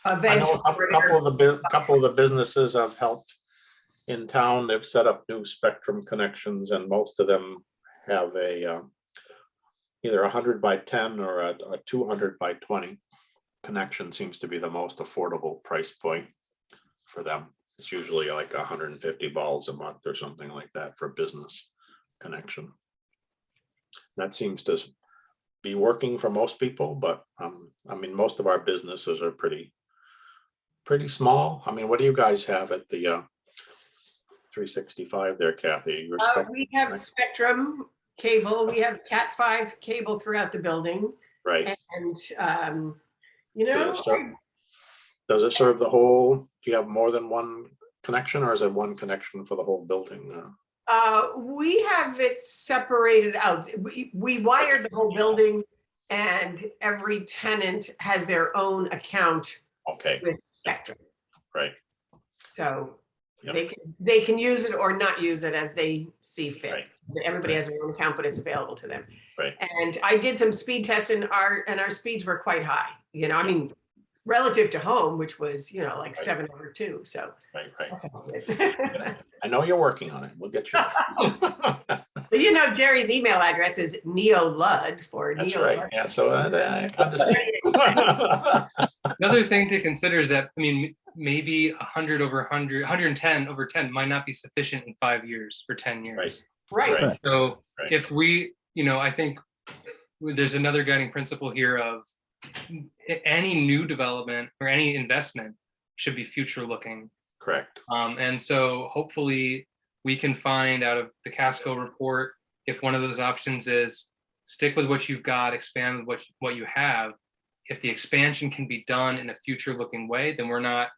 I event? know a couple of the businesses I've helped in town, they've set up new Spectrum connections, and most of them have a either 100 by 10 or a 200 by 20 connection. Seems to be the most affordable price point for them. It's usually like 150 balls a month or something like that for business connection. That seems to be working for most people, but I mean, most of our businesses are pretty small. I mean, what do you guys have at the 365 there, Kathy? We have Spectrum cable, we have Cat5 cable throughout the building, Right. and Does it serve the whole? Do you have more than one connection, or is it one connection for the whole building? we have it separated out. We wired the whole building, and every tenant has their own account Okay, with Spectrum. Right. So Yep. they can use it or not use it as they see fit. Right. Everybody Right. has their own account, but it's available to them. Right. And I did some speed tests and our speeds were quite high, you know, I mean, relative to home, which was, you know, like Right. 7/2. So Right. Right. that's all good. I know you're working on it. We'll get you. But you know, Jerry's email address is neolud for That's Neo. right. Yeah. So I understand. Another thing to consider is that, I mean, maybe 100 over 100, 110 over 10 might not be sufficient in 5 years or 10 years. Right. Right. So Right. if we, you know, I think there's another guiding principle here of any new development or any investment should be future looking. Correct. And so hopefully we can find out of the Casco report, if one of those options is stick with what you've got, expand with what you have. If the expansion can be done in a future looking way, then we're not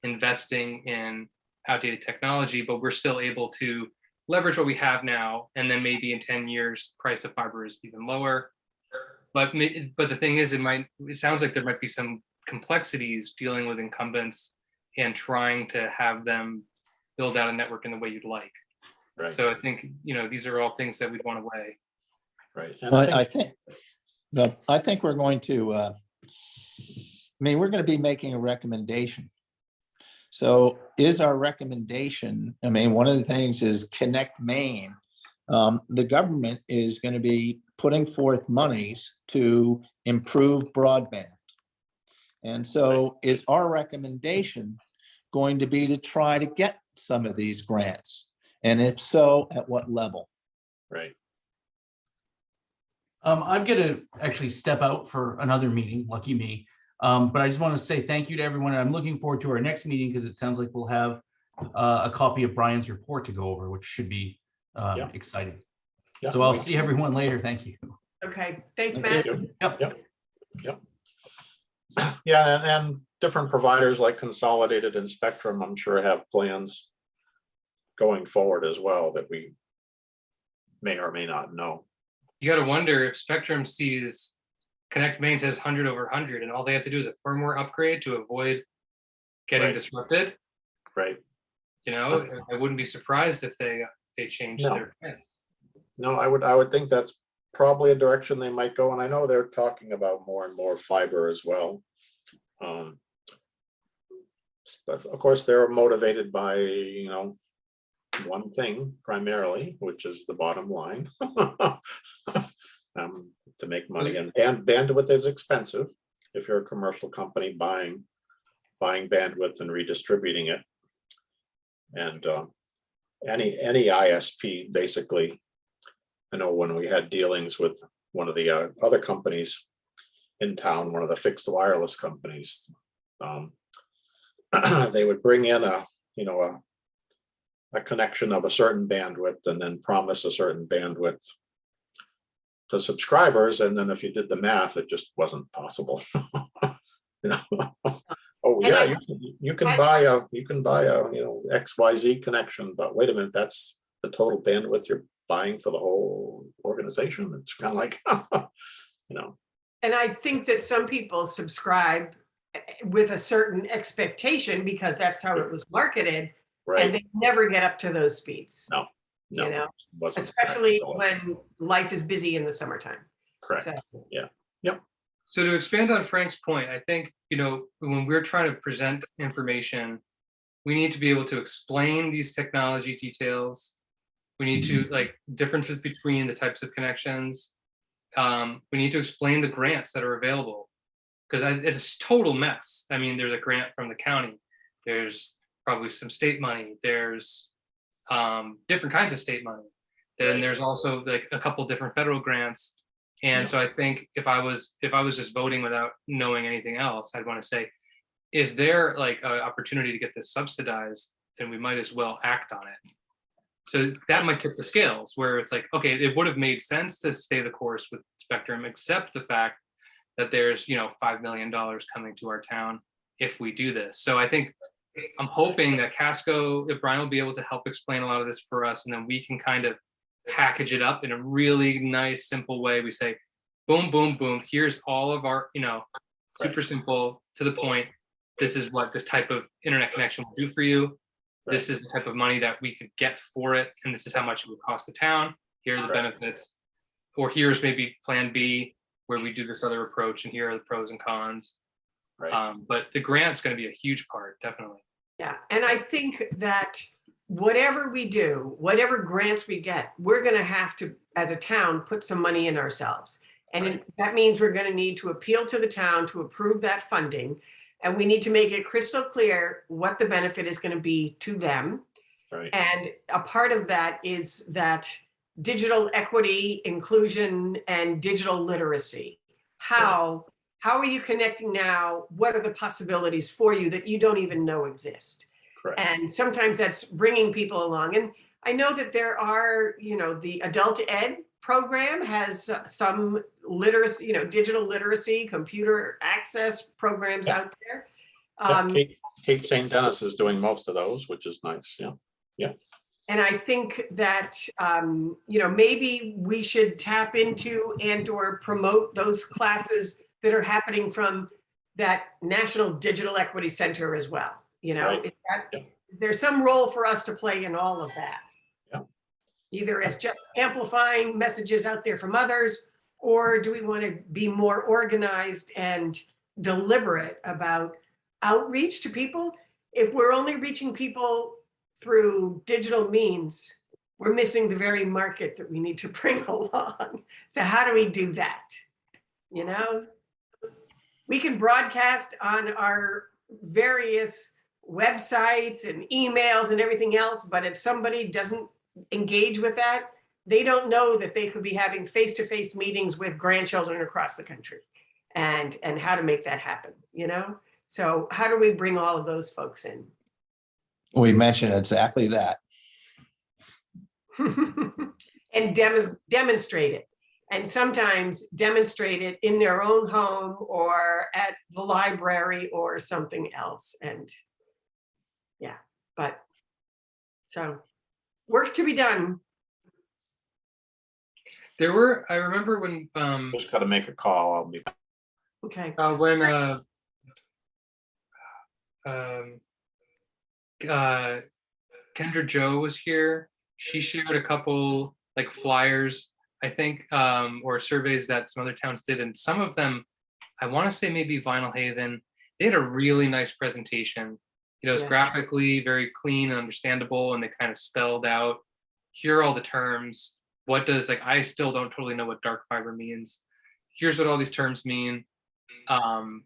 investing in outdated technology, but we're still able to leverage what we have now. And then maybe in 10 years, price of fiber is even lower. But the thing is, it sounds like there might be some complexities dealing with incumbents and trying to have them build out a network in the way you'd like. Right. So I think, you know, these are all things that we'd want to weigh. Right. Well, I think we're going to, I mean, we're going to be making a recommendation. So is our recommendation, I mean, one of the things is Connect Maine. The government is going to be putting forth monies to improve broadband. And so is our recommendation going to be to try to get some of these grants? And if so, at what level? Right. I'm gonna actually step out for another meeting, lucky me. But I just want to say thank you to everyone. I'm looking forward to our next meeting because it sounds like we'll have a copy of Brian's report to go over, which should be Yeah. exciting. Yeah. So I'll see everyone later. Thank you. Okay, thanks, Thank Matt. you. Yep. Yeah, and different providers like Consolidated and Spectrum, I'm sure have plans going forward as well that we may or may not know. You got to wonder if Spectrum sees Connect Maine says 100 over 100, and all they have to do is a firmware upgrade to avoid getting Right. disrupted. Right. You know, I wouldn't be surprised if they changed No. their plans. No, I would think that's probably a direction they might go, and I know they're talking about more and more fiber as well. But of course, they're motivated by, you know, one thing primarily, which is the bottom line. To make money, and bandwidth is expensive if you're a commercial company buying bandwidth and redistributing it. And any ISP basically, I know when we had dealings with one of the other companies in town, one of the fixed wireless companies, they would bring in a connection of a certain bandwidth and then promise a certain bandwidth to subscribers, and then if you did the math, it just wasn't possible. You know, oh yeah, you can buy a XYZ connection, but wait a minute, that's the total bandwidth you're buying for the whole organization. It's kind of like, you know. And I think that some people subscribe with a certain expectation because that's how it was marketed, Right. and they never get up to those speeds. No, You know, wasn't especially practical. when life is busy in the summertime. Correct. So, So to expand on Frank's point, I think, you know, when we're trying to present information, we need to be able to explain these technology details. We need to, like, differences between the types of connections. We need to explain the grants that are available, because it's a total mess. I mean, there's a grant from the county. There's probably some state money. There's different kinds of state money. Then Right. there's also like a couple different federal grants. And so I think if I was just voting without knowing anything else, I'd want to say, is there like an opportunity to get this subsidized? Then we might as well act on it. So that might tip the scales, where it's like, okay, it would have made sense to stay the course with Spectrum, except the fact that there's, you know, $5 million coming to our town if we do this. So I think I'm hoping that Casco, if Brian will be able to help explain a lot of this for us, and then we can kind of package it up in a really nice, simple way. We say, boom, boom, boom, here's all of our, you know, super simple, to the point. this is what this type of internet connection will do for you. This is the type of money that we could get for it, and this is how much it would cost the town. Here are the benefits. Or here's maybe plan B, where we do this other approach, and here are the pros and cons. Right. But the grant's going to be a huge part, definitely. Yeah, and I think that whatever we do, whatever grants we get, we're gonna have to, as a town, put some money in ourselves. And that means we're gonna need to appeal to the town to approve that funding. And we need to make it crystal clear what the benefit is gonna be to them. Right. And a part of that is that digital equity, inclusion, and digital literacy. How are you connecting now? What are the possibilities for you that you don't even know exist? Correct. And sometimes that's bringing people along. And I know that there are, the adult ed program has some literacy, digital literacy, computer access programs out there. Kate St. Dennis is doing most of those, which is nice. Yeah. And I think that, maybe we should tap into and or promote those classes that are happening from that National Digital Equity Center as well. Right. Is there some role for us to play in all of that? Yeah. Either as just amplifying messages out there from others, or do we want to be more organized and deliberate about outreach to people? If we're only reaching people through digital means, we're missing the very market that we need to bring along. So how do we do that? We can broadcast on our various websites and emails and everything else, but if somebody doesn't engage with that, they don't know that they could be having face-to-face meetings with grandchildren across the country, and how to make that happen, So how do we bring all of those folks in? We mentioned exactly that. And demonstrate it. And sometimes demonstrate it in their own home or at the library or something else. And so work to be done. I remember when, Just got to make a call. I'll be back. Okay. when Kendra Joe was here, she shared a couple like flyers, I think, or surveys that some other towns did, and some of them, I want to say maybe Vinyl Haven, they had a really nice presentation. It's graphically very clean and understandable, and they kind of spelled out, here are all the terms. What does, I still don't totally know what dark fiber means. Here's what all these terms mean. And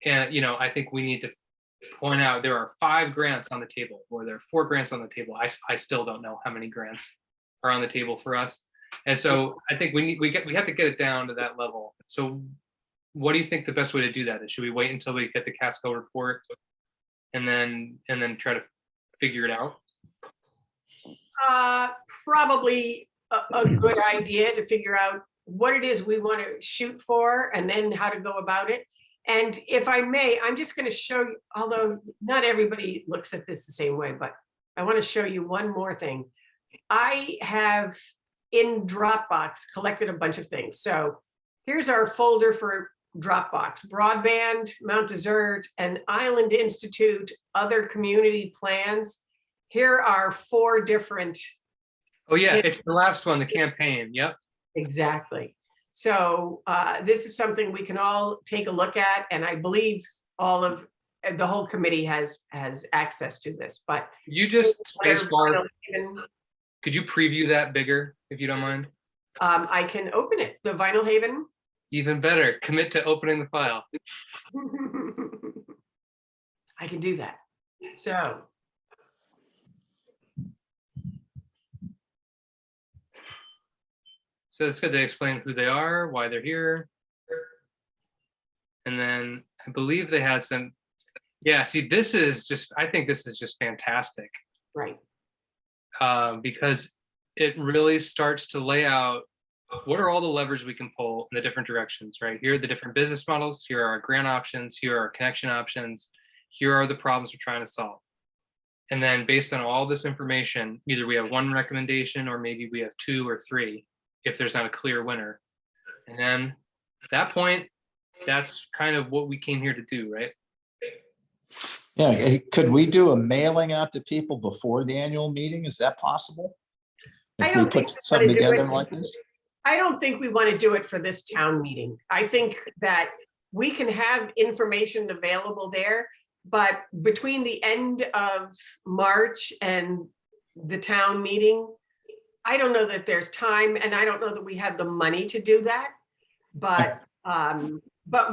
I think we need to point out there are 5 grants on the table, or there are 4 grants on the table. I still don't know how many grants are on the table for us. And so I think we have to get it down to that level. So what do you think the best way to do that is? Should we wait until we get the Casco report and then try to figure it out? Probably a good idea to figure out what it is we want to shoot for and then how to go about it. And if I may, I'm just going to show you, although not everybody looks at this the same way, but I want to show you one more thing. I have in Dropbox collected a bunch of things. So here's our folder for Dropbox: Broadband, Mount Desert, and Island Institute, other community plans. Here are 4 different. Oh yeah, it's the last one, the campaign. Yep. Exactly. So this is something we can all take a look at, and I believe the whole committee has access to this. But you just spacebar. Could you preview that bigger, if you don't mind? I can open it. The Vinyl Haven. Even better. Commit to opening the file. I can do that. So. So it's good. They explain who they are, why they're here. And then I believe they had some, see, I think this is just fantastic. Right. Because it really starts to lay out what are all the levers we can pull in the different directions, right? Here are the different business models. Here are our grant options. Here are our connection options. Here are the problems we're trying to solve. And then based on all this information, either we have one recommendation or maybe we have 2 or 3 if there's not a clear winner. And then at that point, that's kind of what we came here to do, right? Yeah, could we do a mailing out to people before the annual meeting? Is that possible? I If we don't think put we something wanna do together it. like this? I don't think we want to do it for this town meeting. I think that we can have information available there, but between the end of March and the town meeting, I don't know that there's time, and I don't know that we have the money to do that. But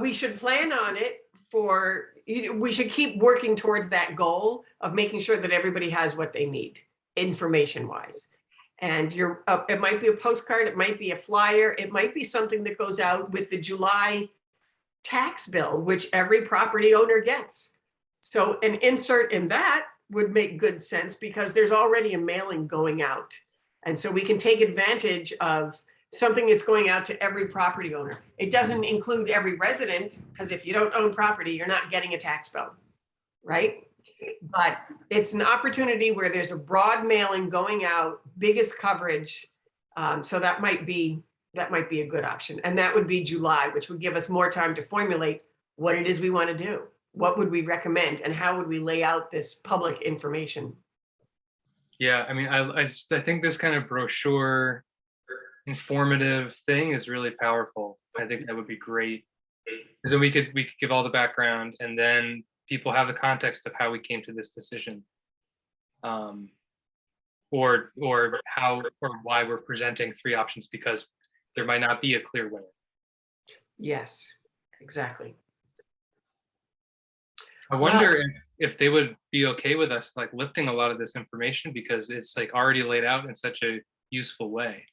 we should plan on it for, we should keep working towards that goal of making sure that everybody has what they need, information wise. And it might be a postcard, it might be a flyer, it might be something that goes out with the July tax bill, which every property owner gets. So an insert in that would make good sense because there's already a mailing going out. And so we can take advantage of something that's going out to every property owner. It doesn't include every resident, because if you don't own property, you're not getting a tax bill, right? But it's an opportunity where there's a broad mailing going out, biggest coverage. So that might be a good option. And that would be July, which would give us more time to formulate what it is we want to do. What would we recommend and how would we lay out this public information? Yeah, I mean, I think this kind of brochure informative thing is really powerful. I think that would be great. Because then we could give all the background and then people have the context of how we came to this decision. Or how or why we're presenting 3 options, because there might not be a clear winner. Yes, exactly. I wonder if they would be okay with us like lifting a lot of this information because it's like already laid out in such a useful way.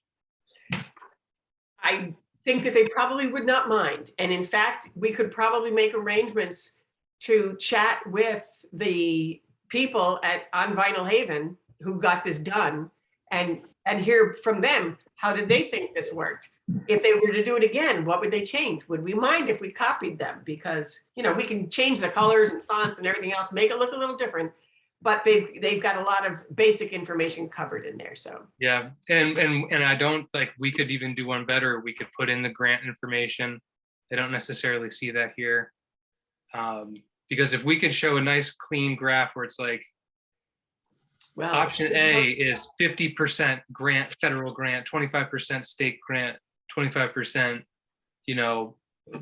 I think that they probably would not mind. And in fact, we could probably make arrangements to chat with the people on Vinyl Haven who got this done and hear from them, how did they think this worked? If they were to do it again, what would they change? Would we mind if we copied them? Because, we can change the colors and fonts and everything else, make it look a little different, but they've got a lot of basic information covered in there, so. Yeah, and I don't like, we could even do one better. We could put in the grant information. They don't necessarily see that here. Because if we could show a nice clean graph where it's like, Well, option A is 50% grant, federal grant, 25% state grant, 25%,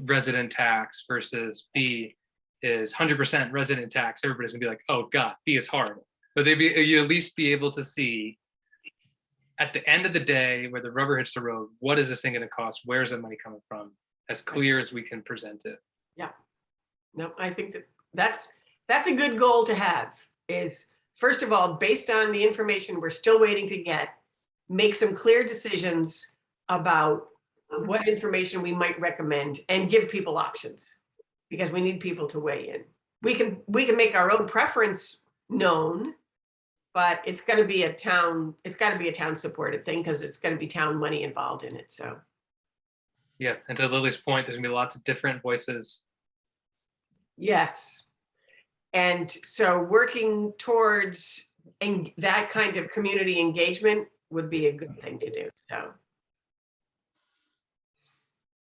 resident tax versus B is 100% resident tax. Everybody's gonna be like, oh God, B is horrible. But you at least be able to see at the end of the day where the rubber hits the road, what is this thing gonna cost? Where's the money coming from? As clear as we can present it. Yeah. No, I think that's a good goal to have, is first of all, based on the information we're still waiting to get, make some clear decisions about what information we might recommend and give people options, because we need people to weigh in. We can make our own preference known, but it's got to be a town supported thing because it's going to be town money involved in it. So. Yeah, and to Lily's point, there's gonna be lots of different voices. Yes. And so working towards that kind of community engagement would be a good thing to do. So.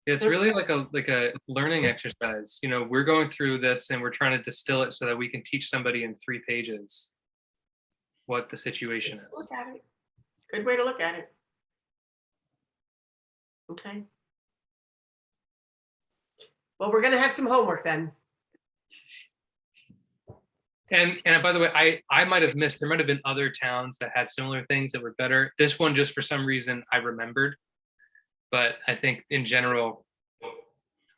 It's really like a learning exercise. We're going through this and we're trying to distill it so that we can teach somebody in 3 pages what the situation is. Look at it. Good way to look at it. Okay. Well, we're going to have some homework then. And by the way, I might have missed, there might have been other towns that had similar things that were better. This one, just for some reason, I remembered. But I think in general,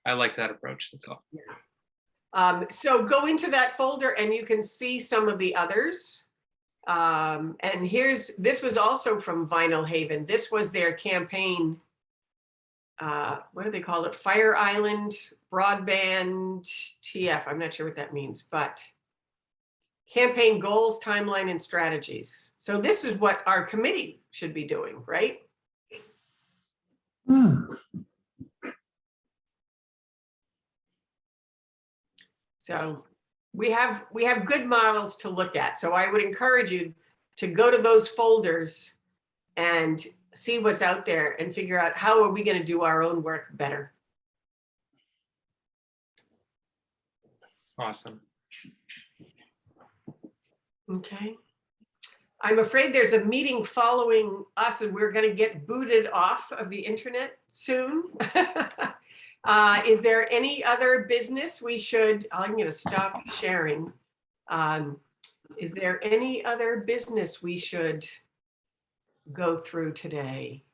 I like that approach. That's all. Yeah. So go into that folder and you can see some of the others. And this was also from Vinyl Haven. This was their campaign. What do they call it? Fire Island Broadband TF. I'm not sure what that means, but campaign goals, timeline, and strategies. So this is what our committee should be doing, right? So we have good models to look at. So I would encourage you to go to those folders and see what's out there and figure out how are we going to do our own work better. Awesome. Okay. I'm afraid there's a meeting following us and we're going to get booted off of the internet soon. Is there any other business we should, I'm going to stop sharing. Is there any other business we should go through today?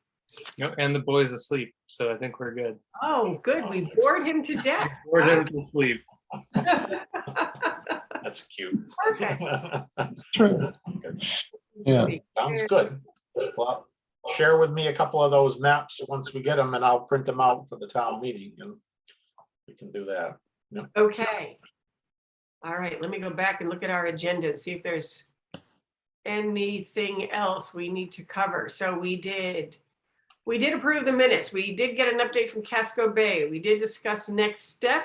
Yep, and the boy's asleep, so I think we're good. Oh, good. We bored him to death. We're him to sleep. That's cute. Perfect. It's true. Yeah. Sounds good. Well, share with me a couple of those maps once we get them and I'll print them out for the town meeting and we can do that. Okay. All right, let me go back and look at our agenda and see if there's anything else we need to cover. So we did approve the minutes. We did get an update from Casco Bay. We did discuss next step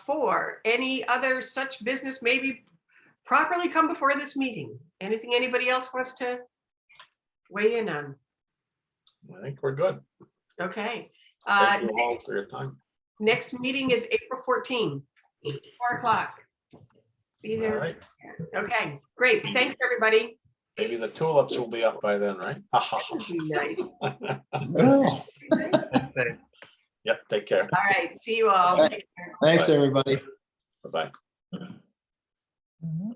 for any other such business maybe properly come before this meeting. Anything anybody else wants to weigh in on? I think we're good. Okay. Thank you all for your time. Next meeting is April 14, 4 o'clock. Be All there. right. Okay, great. Thanks, everybody. Maybe the tulips will be up by then, right? Nice. Okay. Yep, take care. All right, see you all. Thanks, everybody. Bye-bye. Mhm.